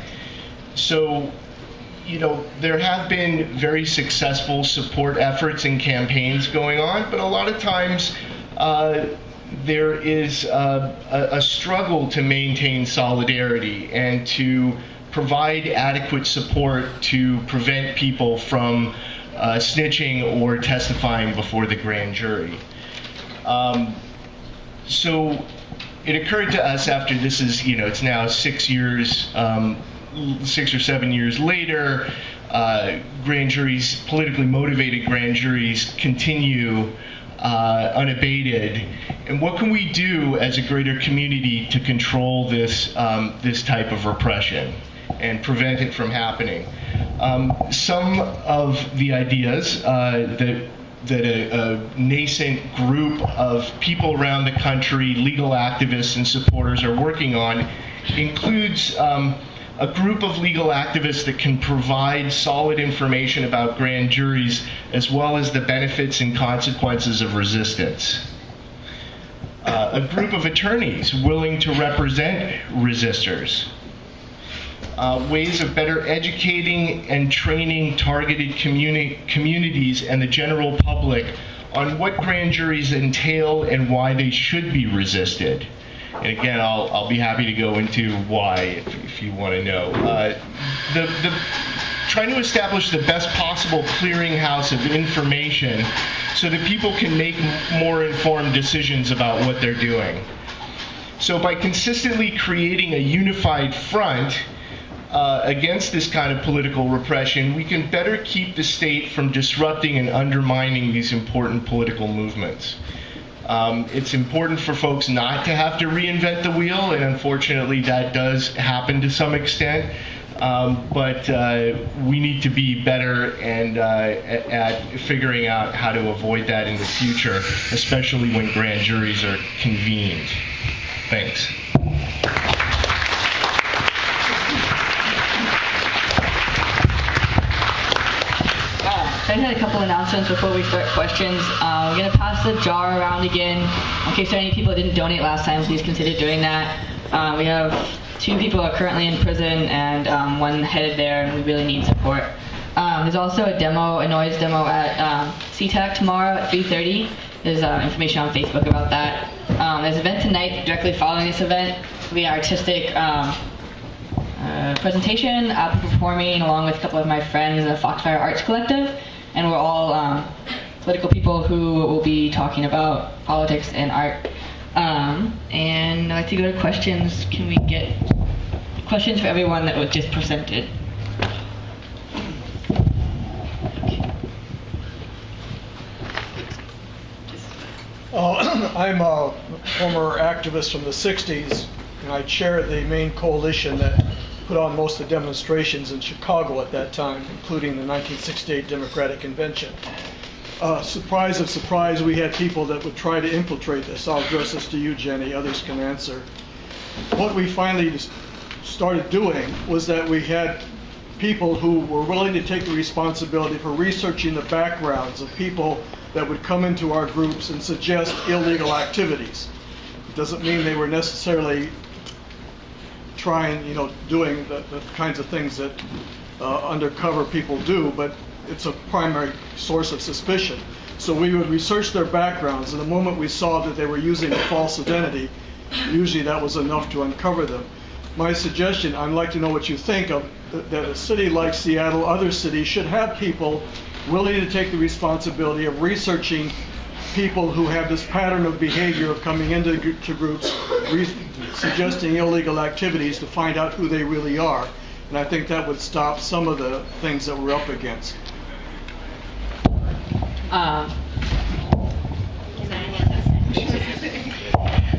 so, you know, there have been very successful support efforts and campaigns going on, but a lot of times there is a struggle to maintain solidarity and to provide adequate support to prevent people from snitching or testifying before the grand jury. So it occurred to us after this is, you know, it's now 6 years, 6 or 7 years later, grand juries, politically motivated grand juries continue unabated. And what can we do as a greater community to control this, this type of repression and prevent it from happening? Some of the ideas that a nascent group of people around the country, legal activists and supporters are working on includes a group of legal activists that can provide solid information about grand juries as well as the benefits and consequences of resistance. A group of attorneys willing to represent resistors. Ways of better educating and training targeted communities and the general public on what grand juries entail and why they should be resisted. And again, I'll be happy to go into why if you want to know. Trying to establish the best possible clearinghouse of information so that people can make more informed decisions about what they're doing. So by consistently creating a unified front against this kind of political repression, we can better keep the state from disrupting and undermining these important political movements. It's important for folks not to have to reinvent the wheel, and unfortunately that does happen to some extent. But we need to be better and at figuring out how to avoid that in the future, especially when grand juries are convened. Thanks. I had a couple announcements before we start questions. We're going to pass the jar around again. In case there are any people that didn't donate last time, please consider doing that. We have 2 people who are currently in prison and 1 headed there, and we really need support. There's also a noise demo at CTAC tomorrow at 3:30. There's information on Facebook about that. There's an event tonight directly following this event. It'll be an artistic presentation. I'll be performing along with a couple of my friends in the Foxfire Arts Collective. And we're all political people who will be talking about politics and art. And I'd like to go to questions. Can we get questions for everyone that was just presented? I'm a former activist from the 60s, and I chaired the main coalition that put on most of the demonstrations in Chicago at that time, including the 1968 Democratic Convention. Surprise of surprise, we had people that would try to infiltrate this. I'll address this to you, Jenny. Others can answer. What we finally started doing was that we had people who were willing to take the responsibility for researching the backgrounds of people that would come into our groups and suggest illegal activities. It doesn't mean they were necessarily trying, doing the kinds of things that undercover people do, but it's a primary source of suspicion. So we would research their backgrounds, and the moment we saw that they were using a false identity, usually that was enough to uncover them. My suggestion, I'd like to know what you think of, that a city like Seattle, other cities should have people willing to take the responsibility of researching people who have this pattern of behavior of coming into groups, suggesting illegal activities to find out who they really are. And I think that would stop some of the things that we're up against.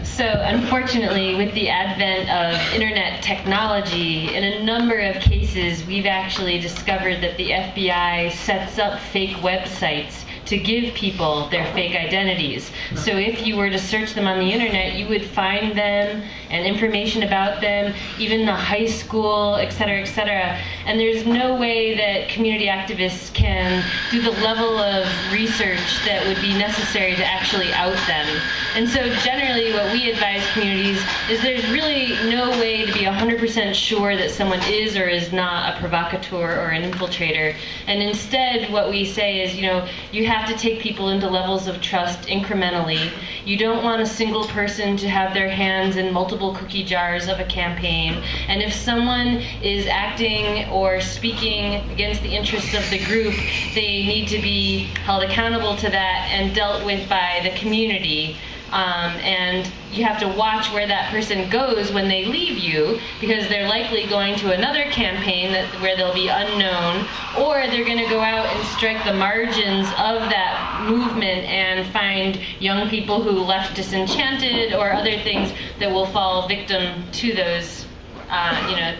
So unfortunately, with the advent of internet technology, in a number of cases, we've actually discovered that the FBI sets up fake websites to give people their fake identities. So if you were to search them on the internet, you would find them and information about them, even the high school, et cetera, et cetera. And there's no way that community activists can do the level of research that would be necessary to actually out them. And so generally what we advise communities is there's really no way to be 100% sure that someone is or is not a provocateur or an infiltrator. And instead what we say is, you have to take people into levels of trust incrementally. You don't want a single person to have their hands in multiple cookie jars of a campaign. And if someone is acting or speaking against the interests of the group, they need to be held accountable to that and dealt with by the community. And you have to watch where that person goes when they leave you, because they're likely going to another campaign where they'll be unknown, or they're going to go out and strike the margins of that movement and find young people who left disenchanted or other things that will fall victim to those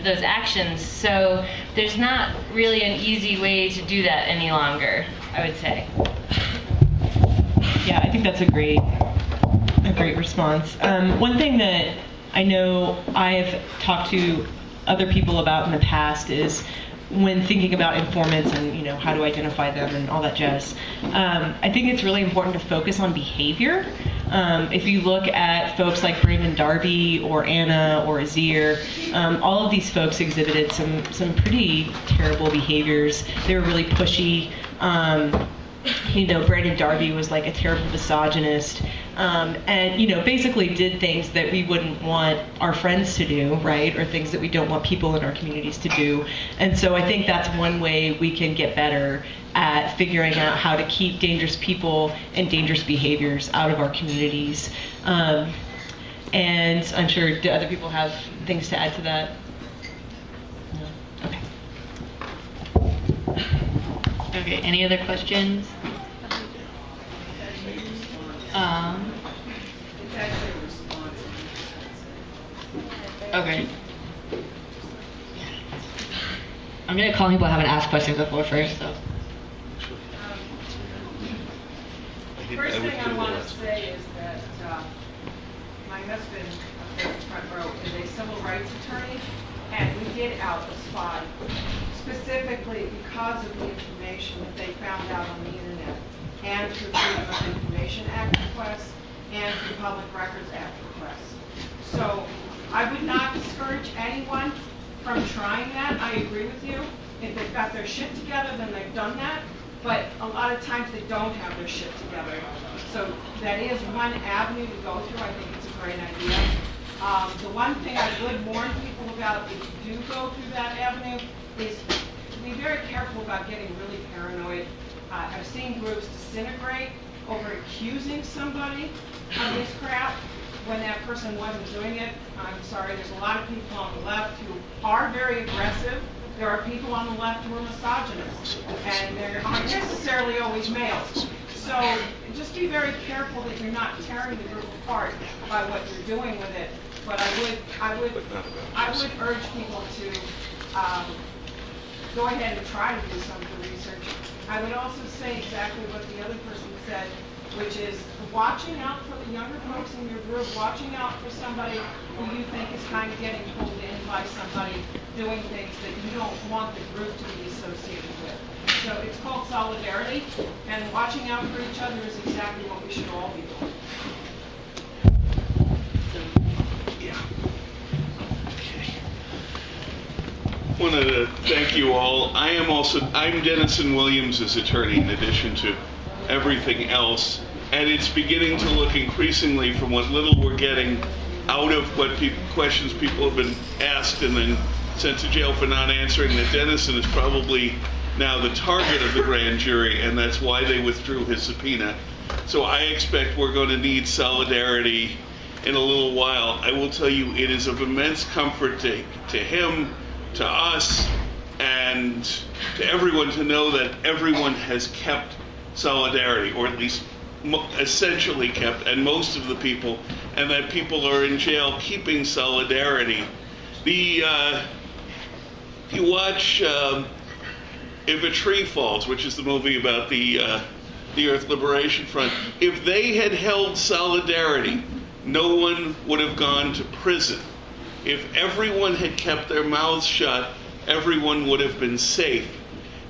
those actions. So there's not really an easy way to do that any longer, I would say. Yeah, I think that's a great response. One thing that I know I've talked to other people about in the past is when thinking about informants and how to identify them and all that jazz. I think it's really important to focus on behavior. If you look at folks like Brandon Darby or Anna or Azir, all of these folks exhibited some pretty terrible behaviors. They were really pushy. Brandon Darby was like a terrible misogynist, and basically did things that we wouldn't want our friends to do, right? Or things that we don't want people in our communities to do. And so I think that's one way we can get better at figuring out how to keep dangerous people and dangerous behaviors out of our communities. And I'm sure, do other people have things to add to that? No? Okay. Okay, any other questions? Okay. I'm gonna call people who haven't asked questions before first, so. First thing I want to say is that my husband, up there in the front row, is a civil rights attorney, and we did out a spy specifically because of the information that they found out on the internet, and through Freedom of Information Act requests, and through Public Records Act requests. So I would not discourage anyone from trying that. I agree with you. If they've got their shit together, then they've done that. But a lot of times they don't have their shit together. So that is one avenue to go through. I think it's a great idea. The one thing I would warn people about if you do go through that avenue is to be very careful about getting really paranoid. I've seen groups disintegrate over accusing somebody of this crap when that person wasn't doing it. I'm sorry, there's a lot of people on the left who are very aggressive. There are people on the left who are misogynists, and they aren't necessarily always males. So just be very careful that you're not tearing the group apart by what you're doing with it. But I would urge people to go ahead and try to do some of the research. I would also say exactly what the other person said, which is watching out for the younger folks in your group, watching out for somebody who you think is kind of getting pulled in by somebody doing things that you don't want the group to be associated with. So it's called solidarity, and watching out for each other is exactly what we should all be doing. I wanted to thank you all. I'm Dennison Williams' attorney in addition to everything else, and it's beginning to look increasingly from what little we're getting out of what questions people have been asked and then sent to jail for not answering, that Dennison is probably now the target of the grand jury, and that's why they withdrew his subpoena. So I expect we're going to need solidarity in a little while. I will tell you, it is of immense comfort to him, to us and to everyone to know that everyone has kept solidarity, or at least essentially kept, and most of the people, and that people are in jail keeping solidarity. If you watch If a Tree Falls, which is the movie about the Earth Liberation Front, if they had held solidarity, no one would have gone to prison. If everyone had kept their mouths shut, everyone would have been safe.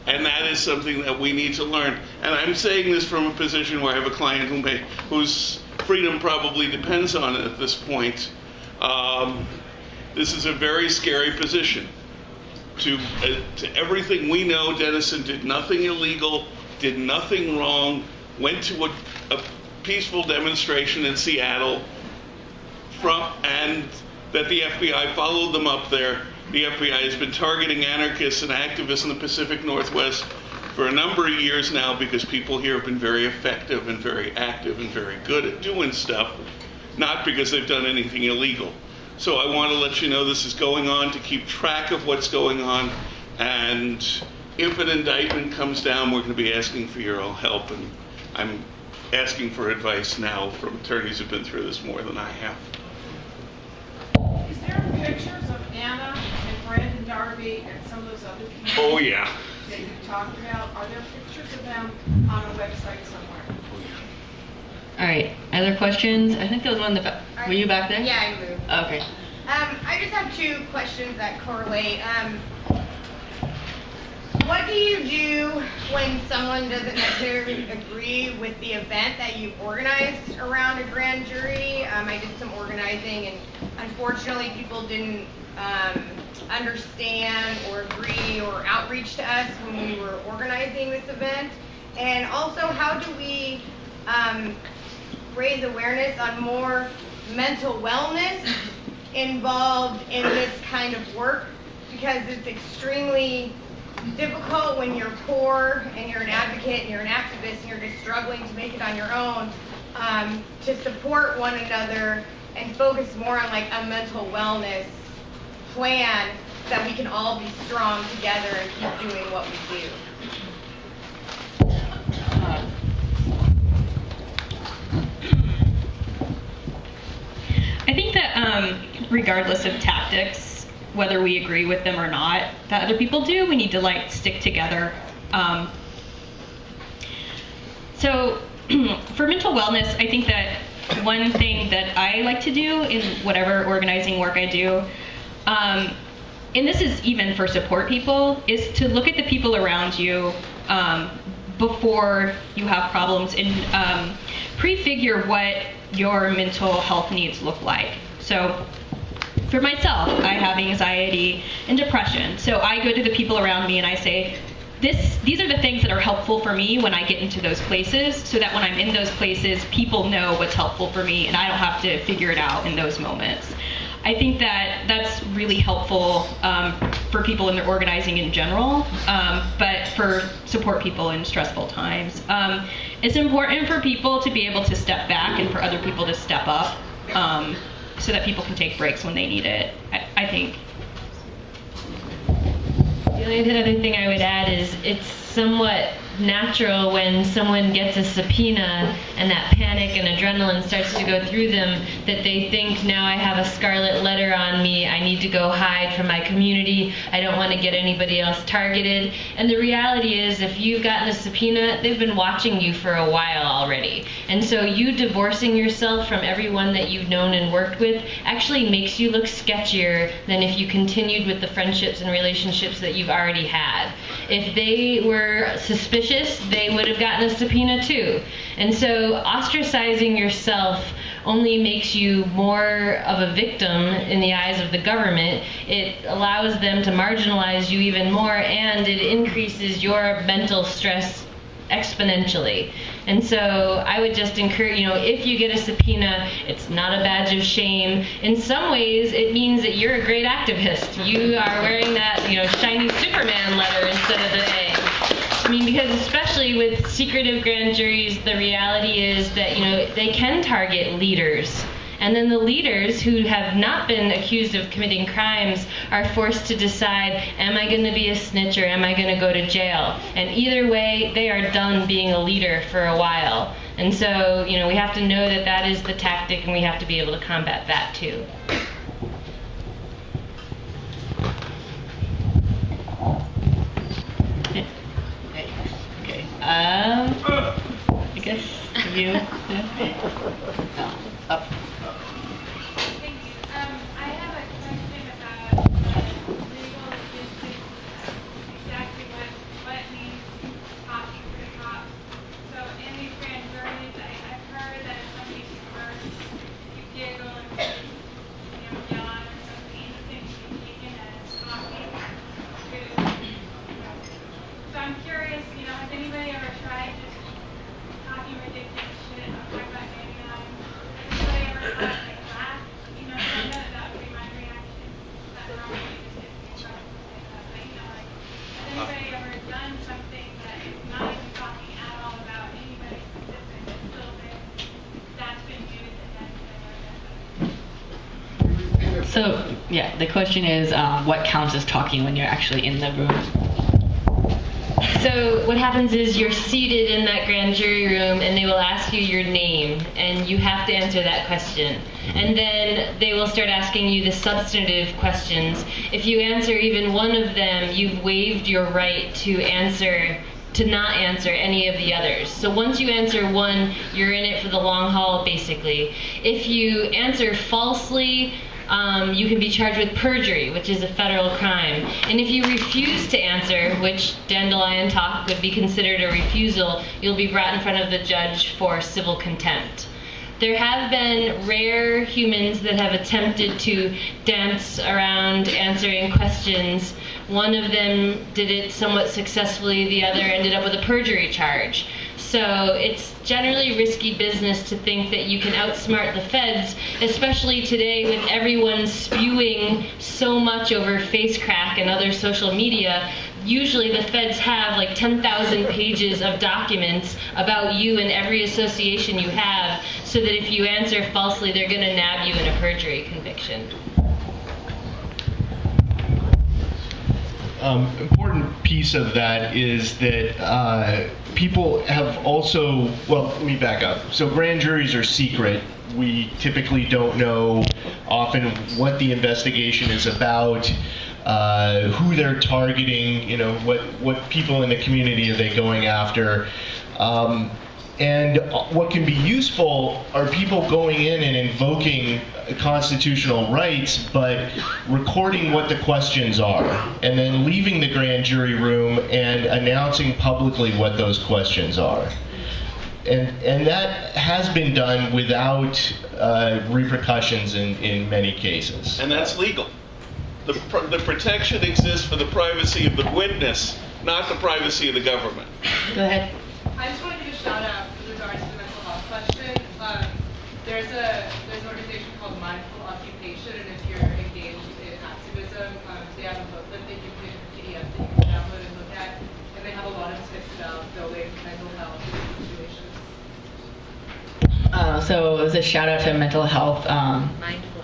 And that is something that we need to learn. And I'm saying this from a position where I have a client whose freedom probably depends on it at this point. This is a very scary position. To everything we know, Dennison did nothing illegal, did nothing wrong, went to a peaceful demonstration in Seattle, and that the FBI followed them up there. The FBI has been targeting anarchists and activists in the Pacific Northwest for a number of years now because people here have been very effective and very active and very good at doing stuff, not because they've done anything illegal. So I want to let you know this is going on, to keep track of what's going on, and if an indictment comes down, we're going to be asking for your all help, and I'm asking for advice now from attorneys who've been through this more than I have. Is there pictures of Anna and Brandon Darby and some of those other people? Oh, yeah. That you talked about? Are there pictures of them on a website somewhere? All right. Other questions? I think there was one in the back. Were you back there? Yeah, I moved. Okay. I just have two questions that correlate. What do you do when someone doesn't necessarily agree with the event that you organized around a grand jury? I did some organizing, and unfortunately people didn't understand or agree or outreach to us when we were organizing this event. And also, how do we raise awareness on more mental wellness involved in this kind of work? Because it's extremely difficult when you're poor and you're an advocate and you're an activist and you're just struggling to make it on your own, to support one another and focus more on like a mental wellness plan so that we can all be strong together and keep doing what we do. I think that regardless of tactics, whether we agree with them or not, that other people do, we need to like stick together. So for mental wellness, I think that one thing that I like to do in whatever organizing work I do, and this is even for support people, is to look at the people around you before you have problems and prefigure what your mental health needs look like. So for myself, I have anxiety and depression. So I go to the people around me and I say, these are the things that are helpful for me when I get into those places, so that when I'm in those places, people know what's helpful for me and I don't have to figure it out in those moments. I think that that's really helpful for people in their organizing in general, but for support people in stressful times. It's important for people to be able to step back and for other people to step up, so that people can take breaks when they need it, I think. The only other thing I would add is it's somewhat natural when someone gets a subpoena and that panic and adrenaline starts to go through them that they think, now I have a scarlet letter on me, I need to go hide from my community, I don't want to get anybody else targeted. And the reality is, if you've gotten a subpoena, they've been watching you for a while already. And so you divorcing yourself from everyone that you've known and worked with actually makes you look sketchier than if you continued with the friendships and relationships that you've already had. If they were suspicious, they would have gotten a subpoena too. And so ostracizing yourself only makes you more of a victim in the eyes of the government. It allows them to marginalize you even more, and it increases your mental stress exponentially. And so I would just encourage, if you get a subpoena, it's not a badge of shame. In some ways, it means that you're a great activist. You are wearing that, shiny Superman letter instead of the A. I mean, because especially with secretive grand juries, the reality is that, they can target leaders. And then the leaders who have not been accused of committing crimes are forced to decide, am I going to be a snitch or am I going to go to jail? And either way, they are done being a leader for a while. And so, you know, we have to know that that is the tactic, and we have to be able to combat that too. Okay. I guess you. No, up. Thank you. I have a question about legal logistics, exactly what it means talking to the cops. So in these grand juries, I've heard that if somebody's first, you giggle and yell at or something, the things can be taken as talking to. So I'm curious, has anybody ever tried just talking ridiculous shit? I'm talking about maybe has anybody ever thought like that? So I know that would be my reaction. That normally just gets me in trouble like that. But has anybody ever done something that is not even talking at all about anybody specific, but still that's been used against them? So, yeah, the question is, what counts as talking when you're actually in the room? So what happens is you're seated in that grand jury room and they will ask you your name and you have to answer that question. And then they will start asking you the substantive questions. If you answer even one of them, you've waived your right to not answer any of the others. So once you answer one, you're in it for the long haul, basically. If you answer falsely, you can be charged with perjury, which is a federal crime. And if you refuse to answer, which dandelion talk would be considered a refusal, you'll be brought in front of the judge for civil contempt. There have been rare humans that have attempted to dance around answering questions. One of them did it somewhat successfully, the other ended up with a perjury charge. So it's generally risky business to think that you can outsmart the feds, especially today when everyone's spewing so much over Facecrack and other social media. Usually the feds have like 10,000 pages of documents about you and every association you have, so that if you answer falsely, they're going to nab you in a perjury conviction. Important piece of that is that people have also, well, let me back up. So grand juries are secret. We typically don't know often what the investigation is about, who they're targeting, what people in the community are they going after. And what can be useful are people going in and invoking constitutional rights, but recording what the questions are, and then leaving the grand jury room and announcing publicly what those questions are. And that has been done without repercussions in many cases. And that's legal. The protection exists for the privacy of the witness, not the privacy of the government. Go ahead. I just want to give a shout out with regards to the mental health question. There's an organization called Mindful Occupation, and if you're engaged in activism, they have a book that they give you a PDF that you can download and look at, and they have a lot of tips about building mental health situations. So it was a shout out to mental health. Mindful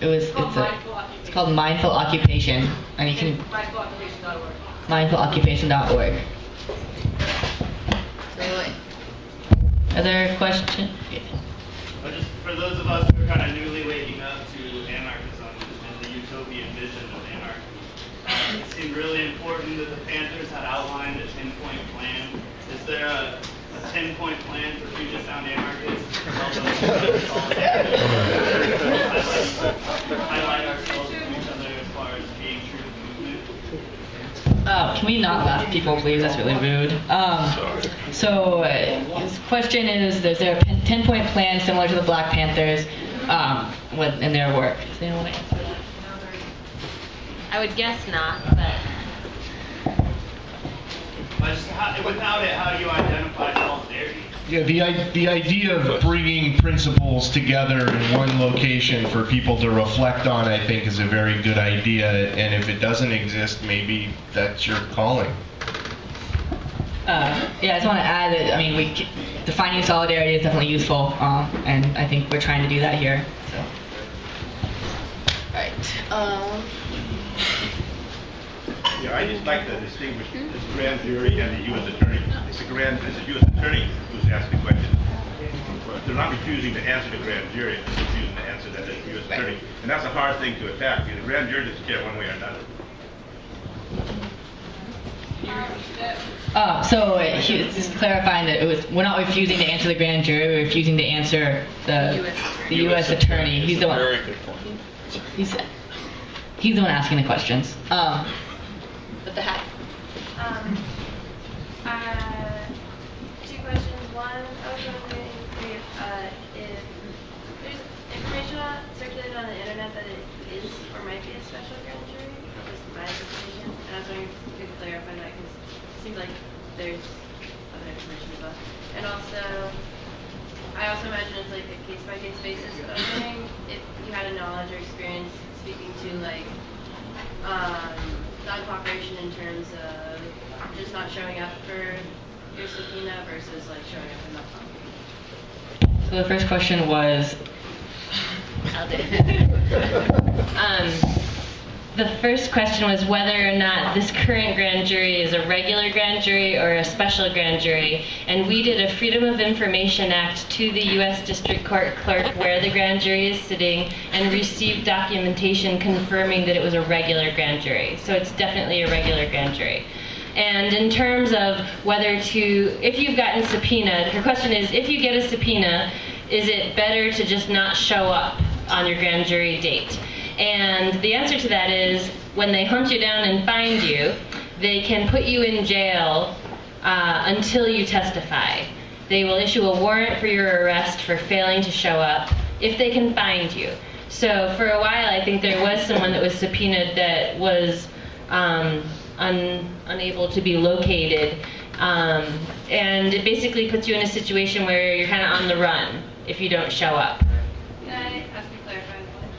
occupation. It's called Mindful Occupation, and you can Mindfuloccupation.org. mindfuloccupation.org. Other question? Yeah. Just for those of us who are kind of newly waking up to anarchism and the utopian vision of anarchy, it seemed really important that the Panthers had outlined a 10-point plan. Is there a 10-point plan for Puget Sound anarchists to help us highlight ourselves to each other as far as being true to the movement? Can we not laugh, people, please? That's really rude. So his question is, is there a 10-point plan similar to the Black Panthers in their work? Does anyone want to answer that? I would guess not, but... Without it, how do you identify solidarity? Yeah, the idea of bringing principles together in one location for people to reflect on, I think, is a very good idea. And if it doesn't exist, maybe that's your calling. Yeah, I just want to add that, defining solidarity is definitely useful, and I think we're trying to do that here. So. Right. Yeah, I just like to distinguish the grand jury and the U.S. attorney. It's the U.S. attorney who's asking the question. They're not refusing to answer the grand jury, they're refusing to answer that as the U.S. attorney. And that's a hard thing to attack, because the grand jury doesn't care one way or another. Just clarifying that we're not refusing to answer the grand jury, we're refusing to answer the U.S. attorney. He's the one. Very good point. He's the one asking the questions. With the hat. Two questions. One, I was wondering if there's information circulated on the internet that it is or might be a special grand jury. That was my information, and I was wondering if you could clarify that, because it seems like there's other information as well. And also, I also imagine it's like a case-by-case basis, but I was wondering if you had a knowledge or experience speaking to like non-cooperation in terms of just not showing up for your subpoena versus like showing up and not talking. So the first question was. The first question was whether or not this current grand jury is a regular grand jury or a special grand jury. And we did a Freedom of Information Act to the U.S. District Court clerk where the grand jury is sitting and received documentation confirming that it was a regular grand jury. So it's definitely a regular grand jury. And in terms of whether to, if you've gotten subpoenaed, her question is, if you get a subpoena, is it better to just not show up on your grand jury date? And the answer to that is, when they hunt you down and find you, they can put you in jail until you testify. They will issue a warrant for your arrest for failing to show up if they can find you. So for a while, I think there was someone that was subpoenaed that was unable to be located. And it basically puts you in a situation where you're kind of on the run if you don't show up. Can I ask you a clarifying point?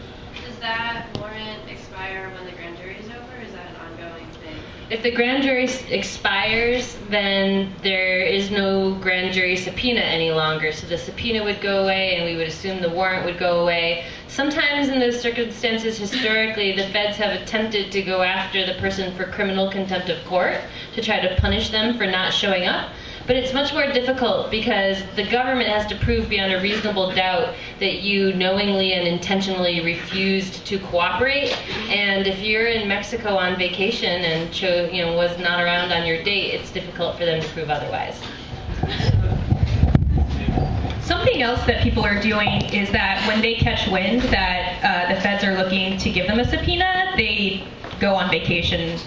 Does that warrant expire when the grand jury is over, or is that an ongoing thing? If the grand jury expires, then there is no grand jury subpoena any longer. So the subpoena would go away, and we would assume the warrant would go away. Sometimes in those circumstances, historically, the feds have attempted to go after the person for criminal contempt of court to try to punish them for not showing up. But it's much more difficult because the government has to prove beyond a reasonable doubt that you knowingly and intentionally refused to cooperate. And if you're in Mexico on vacation and was not around on your date, it's difficult for them to prove otherwise. Something else that people are doing is that when they catch wind that the feds are looking to give them a subpoena, they go on vacation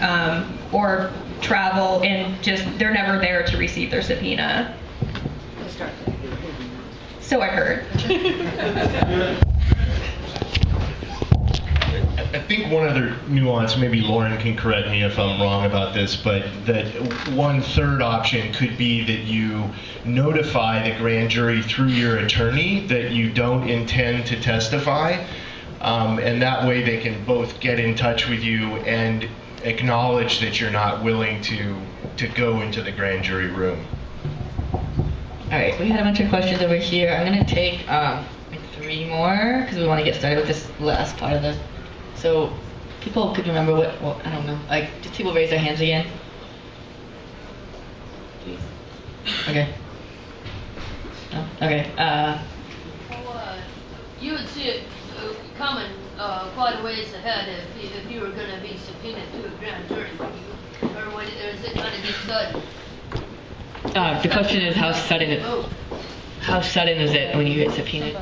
or travel and they're never there to receive their subpoena. So I heard. I think one other nuance, maybe Lauren can correct me if I'm wrong about this, but that one third option could be that you notify the grand jury through your attorney that you don't intend to testify, and that way they can both get in touch with you and acknowledge that you're not willing to go into the grand jury room. All right, we had a bunch of questions over here. I'm going to take like 3 more because we want to get started with this last part of this. So people could remember what I don't know, like, just people raise their hands again? Please. Okay. No? Okay. You would see it coming quite a ways ahead if you were going to be subpoenaed to a grand jury, or is it going to be sudden? The question is how sudden is it when you get subpoenaed?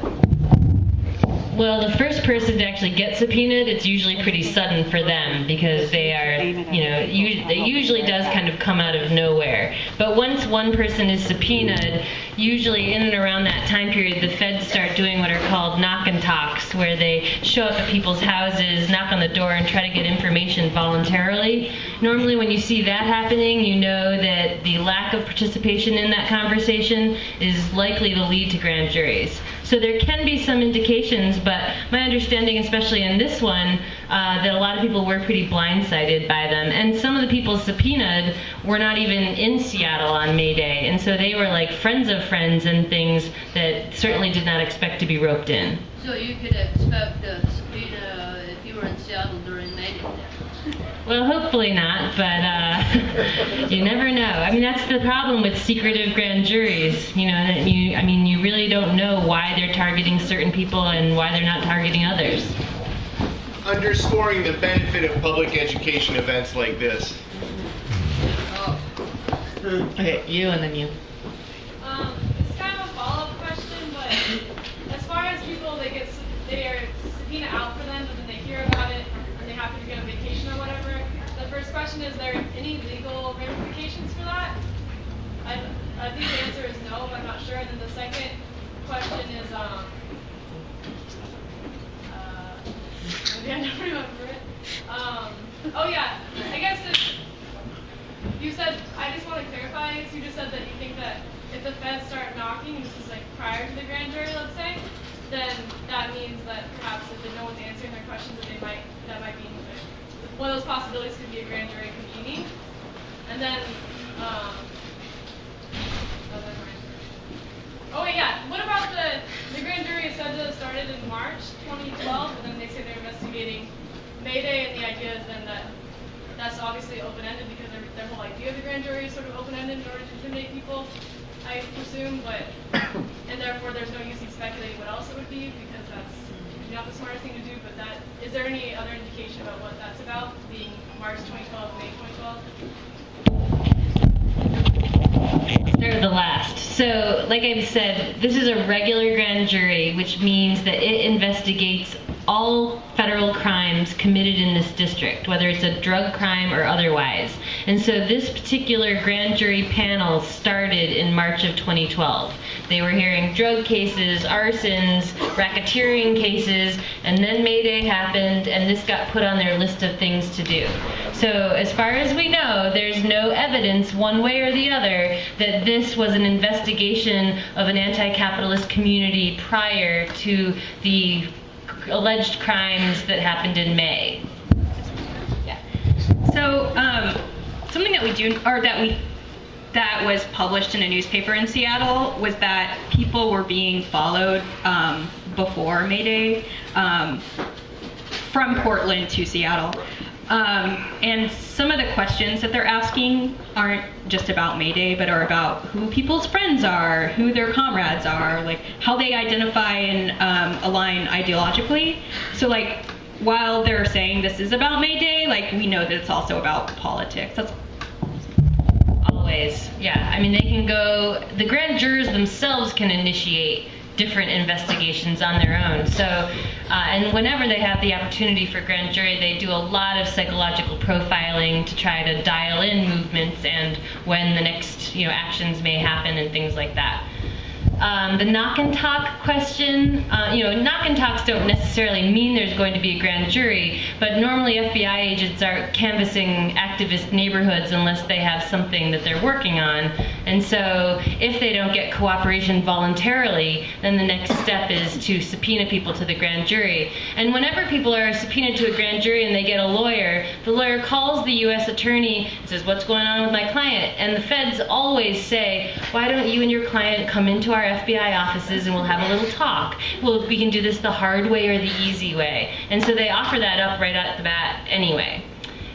Well, the first person to actually get subpoenaed, it's usually pretty sudden for them because they are, it usually does kind of come out of nowhere. But once one person is subpoenaed, usually in and around that time period, the feds start doing what are called knock and talks, where they show up at people's houses, knock on the door, and try to get information voluntarily. Normally when you see that happening, you know that the lack of participation in that conversation is likely to lead to grand juries. So there can be some indications, but my understanding, especially in this one, that a lot of people were pretty blindsided by them. And some of the people subpoenaed were not even in Seattle on May Day, and so they were like friends of friends and things that certainly did not expect to be roped in. So you could expect a subpoena if you were in Seattle during May Day. Well, hopefully not, but you never know. I mean, that's the problem with secretive grand juries. You know, that you really don't know why they're targeting certain people and why they're not targeting others. Underscoring the benefit of public education events like this. Okay, you and then you. It's kind of a follow-up question, but as far as people, they are subpoena out for them, but then they hear about it and they have to go on vacation or whatever. The first question is there any legal ramifications for that? I think the answer is no, but I'm not sure. And then the second question is, maybe I don't remember it. Oh yeah, I guess you said, I just want to clarify, so you just said that you think that if the feds start knocking, and this is like prior to the grand jury, let's say, then that means that perhaps if no one's answering their questions, that might be one of those possibilities could be a grand jury convening. And then, oh wait, yeah, what about the grand jury is said to have started in March 2012, and then they say they're investigating May Day, and the idea is then that that's obviously open-ended because their whole idea of the grand jury is sort of open-ended in order to intimidate people, I presume, and therefore there's no use in speculating what else it would be because that's not the smartest thing to do, but is there any other indication about what that's about, being March 2012, May 2012? They're the last. So, like I've said, this is a regular grand jury, which means that it investigates all federal crimes committed in this district, whether it's a drug crime or otherwise. And so this particular grand jury panel started in March of 2012. They were hearing drug cases, arsons, racketeering cases, and then May Day happened, and this got put on their list of things to do. So as far as we know, there's no evidence one way or the other that this was an investigation of an anti-capitalist community prior to the alleged crimes that happened in May. Yeah. So something that we do, or that was published in a newspaper in Seattle, was that people were being followed before May Day from Portland to Seattle. And some of the questions that they're asking aren't just about May Day, but are about who people's friends are, who their comrades are, like how they identify and align ideologically. So like, while they're saying this is about May Day, like we know that it's also about politics. That's always, yeah. I mean, they can go, the grand jurors themselves can initiate different investigations on their own. So, and whenever they have the opportunity for grand jury, they do a lot of psychological profiling to try to dial in movements and when the next, actions may happen and things like that. The knock and talk question, knock and talks don't necessarily mean there's going to be a grand jury, but normally FBI agents are canvassing activist neighborhoods unless they have something that they're working on. And so if they don't get cooperation voluntarily, then the next step is to subpoena people to the grand jury. And whenever people are subpoenaed to a grand jury and they get a lawyer, the lawyer calls the U.S. attorney and says, "What's going on with my client?" And the feds always say, "Why don't you and your client come into our FBI offices and we'll have a little talk. Well, we can do this the hard way or the easy way." And so they offer that up right at the bat anyway.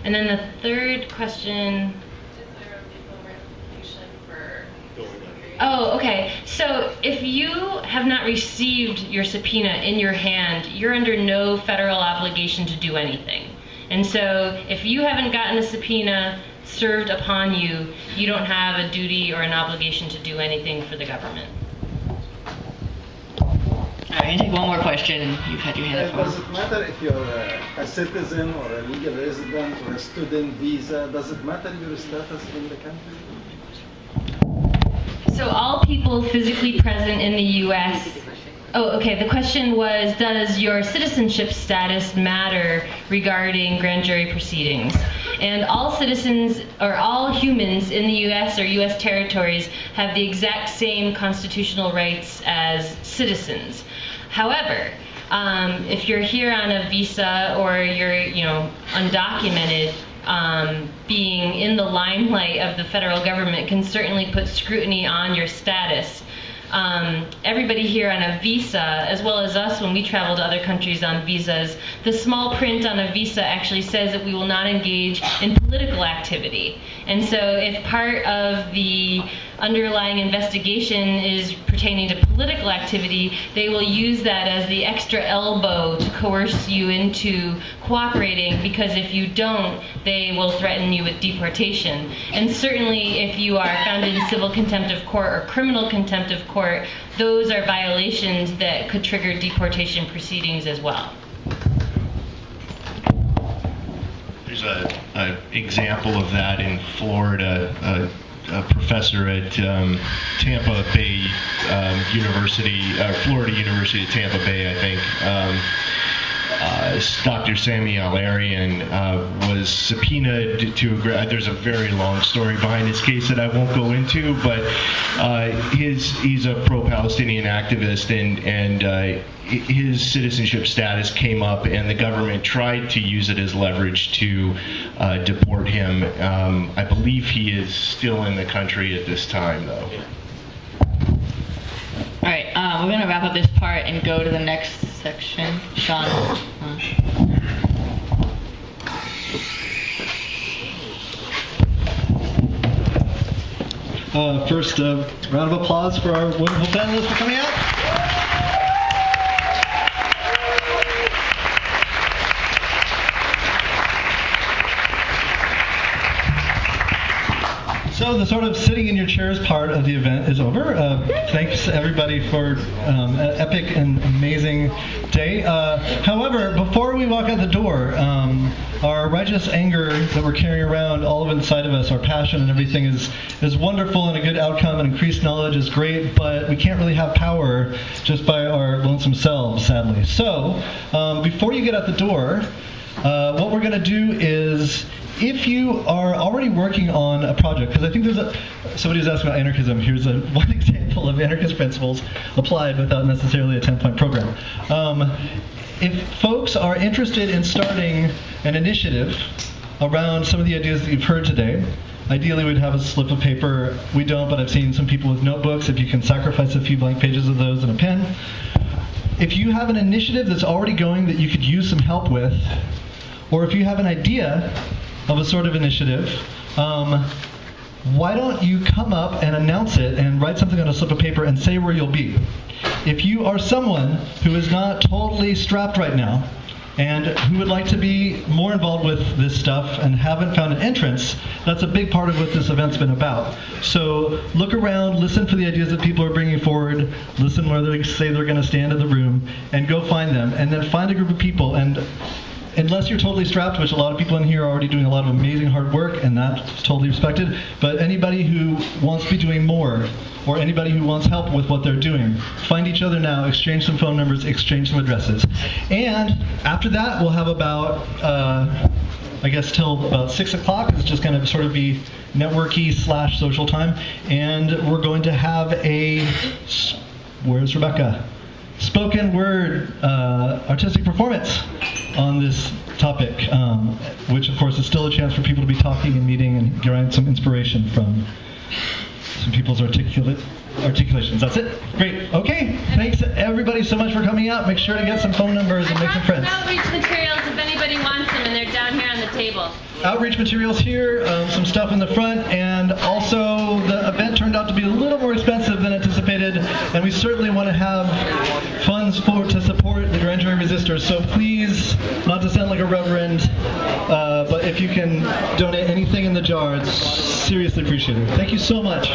And then the third question. Oh, okay. So if you have not received your subpoena in your hand, you're under no federal obligation to do anything. And so if you haven't gotten a subpoena served upon you, you don't have a duty or an obligation to do anything for the government. I'm going to take one more question, and you've had your hand up. Does it matter if you're a citizen or a legal resident or a student visa? Does it matter your status in the country? So all people physically present in the U.S. Oh, okay. The question was, does your citizenship status matter regarding grand jury proceedings? And all citizens, or all humans in the U.S. or U.S. territories have the exact same constitutional rights as citizens. However, If you're here on a visa or you're, undocumented, being in the limelight of the federal government can certainly put scrutiny on your status. Everybody here on a visa, as well as us when we travel to other countries on visas, the small print on a visa actually says that we will not engage in political activity. And so if part of the underlying investigation is pertaining to political activity, they will use that as the extra elbow to coerce you into cooperating, because if you don't, they will threaten you with deportation. And certainly if you are found in civil contempt of court or criminal contempt of court, those are violations that could trigger deportation proceedings as well. There's an example of that in Florida. A professor at Tampa Bay University, Florida University at Tampa Bay, I think. Dr. Sammy Alarian was subpoenaed to there's a very long story behind his case that I won't go into, but he's a pro-Palestinian activist, and his citizenship status came up, and the government tried to use it as leverage to deport him. I believe he is still in the country at this time, though. All right, we're going to wrap up this part and go to the next section. Sean. First, round of applause for our wonderful panelists for coming out. So the sort of sitting in your chairs part of the event is over. Thanks everybody for an epic and amazing day. However, before we walk out the door, our righteous anger that we're carrying around all of inside of us, our passion and everything is wonderful, and a good outcome, and increased knowledge is great, but we can't really have power just by our lonesome selves, sadly. So before you get out the door, what we're going to do is, if you are already working on a project, because I think there's somebody was asking about anarchism. Here's one example of anarchist principles applied without necessarily a 10-point program. If folks are interested in starting an initiative around some of the ideas that you've heard today, ideally we'd have a slip of paper. We don't, but I've seen some people with notebooks. If you can sacrifice a few blank pages of those and a pen. If you have an initiative that's already going that you could use some help with, or if you have an idea of a sort of initiative, why don't you come up and announce it and write something on a slip of paper and say where you'll be. If you are someone who is not totally strapped right now and who would like to be more involved with this stuff and haven't found an entrance, that's a big part of what this event's been about. So look around, listen for the ideas that people are bringing forward, listen where they say they're going to stand in the room, and go find them, and then find a group of people. And unless you're totally strapped, which a lot of people in here are already doing a lot of amazing hard work, and that's totally respected, but anybody who wants to be doing more, or anybody who wants help with what they're doing, find each other now, exchange some phone numbers, exchange some addresses. And after that, we'll have about, I guess till about 6 o'clock. It's just going to sort of be networky / social time. And we're going to have a, where's Rebecca? Spoken word artistic performance on this topic, which of course is still a chance for people to be talking and meeting and getting some inspiration from some people's articulations. That's it. Great. Okay. Thanks everybody so much for coming out. Make sure to get some phone numbers and make some friends. Outreach materials if anybody wants them, and they're down here on the table. Outreach materials here, some stuff in the front, and also the event turned out to be a little more expensive than anticipated, and we certainly want to have funds to support the grand jury resistors. So please, not to sound like a reverend, but if you can donate anything in the jar, it's seriously appreciated. Thank you so much.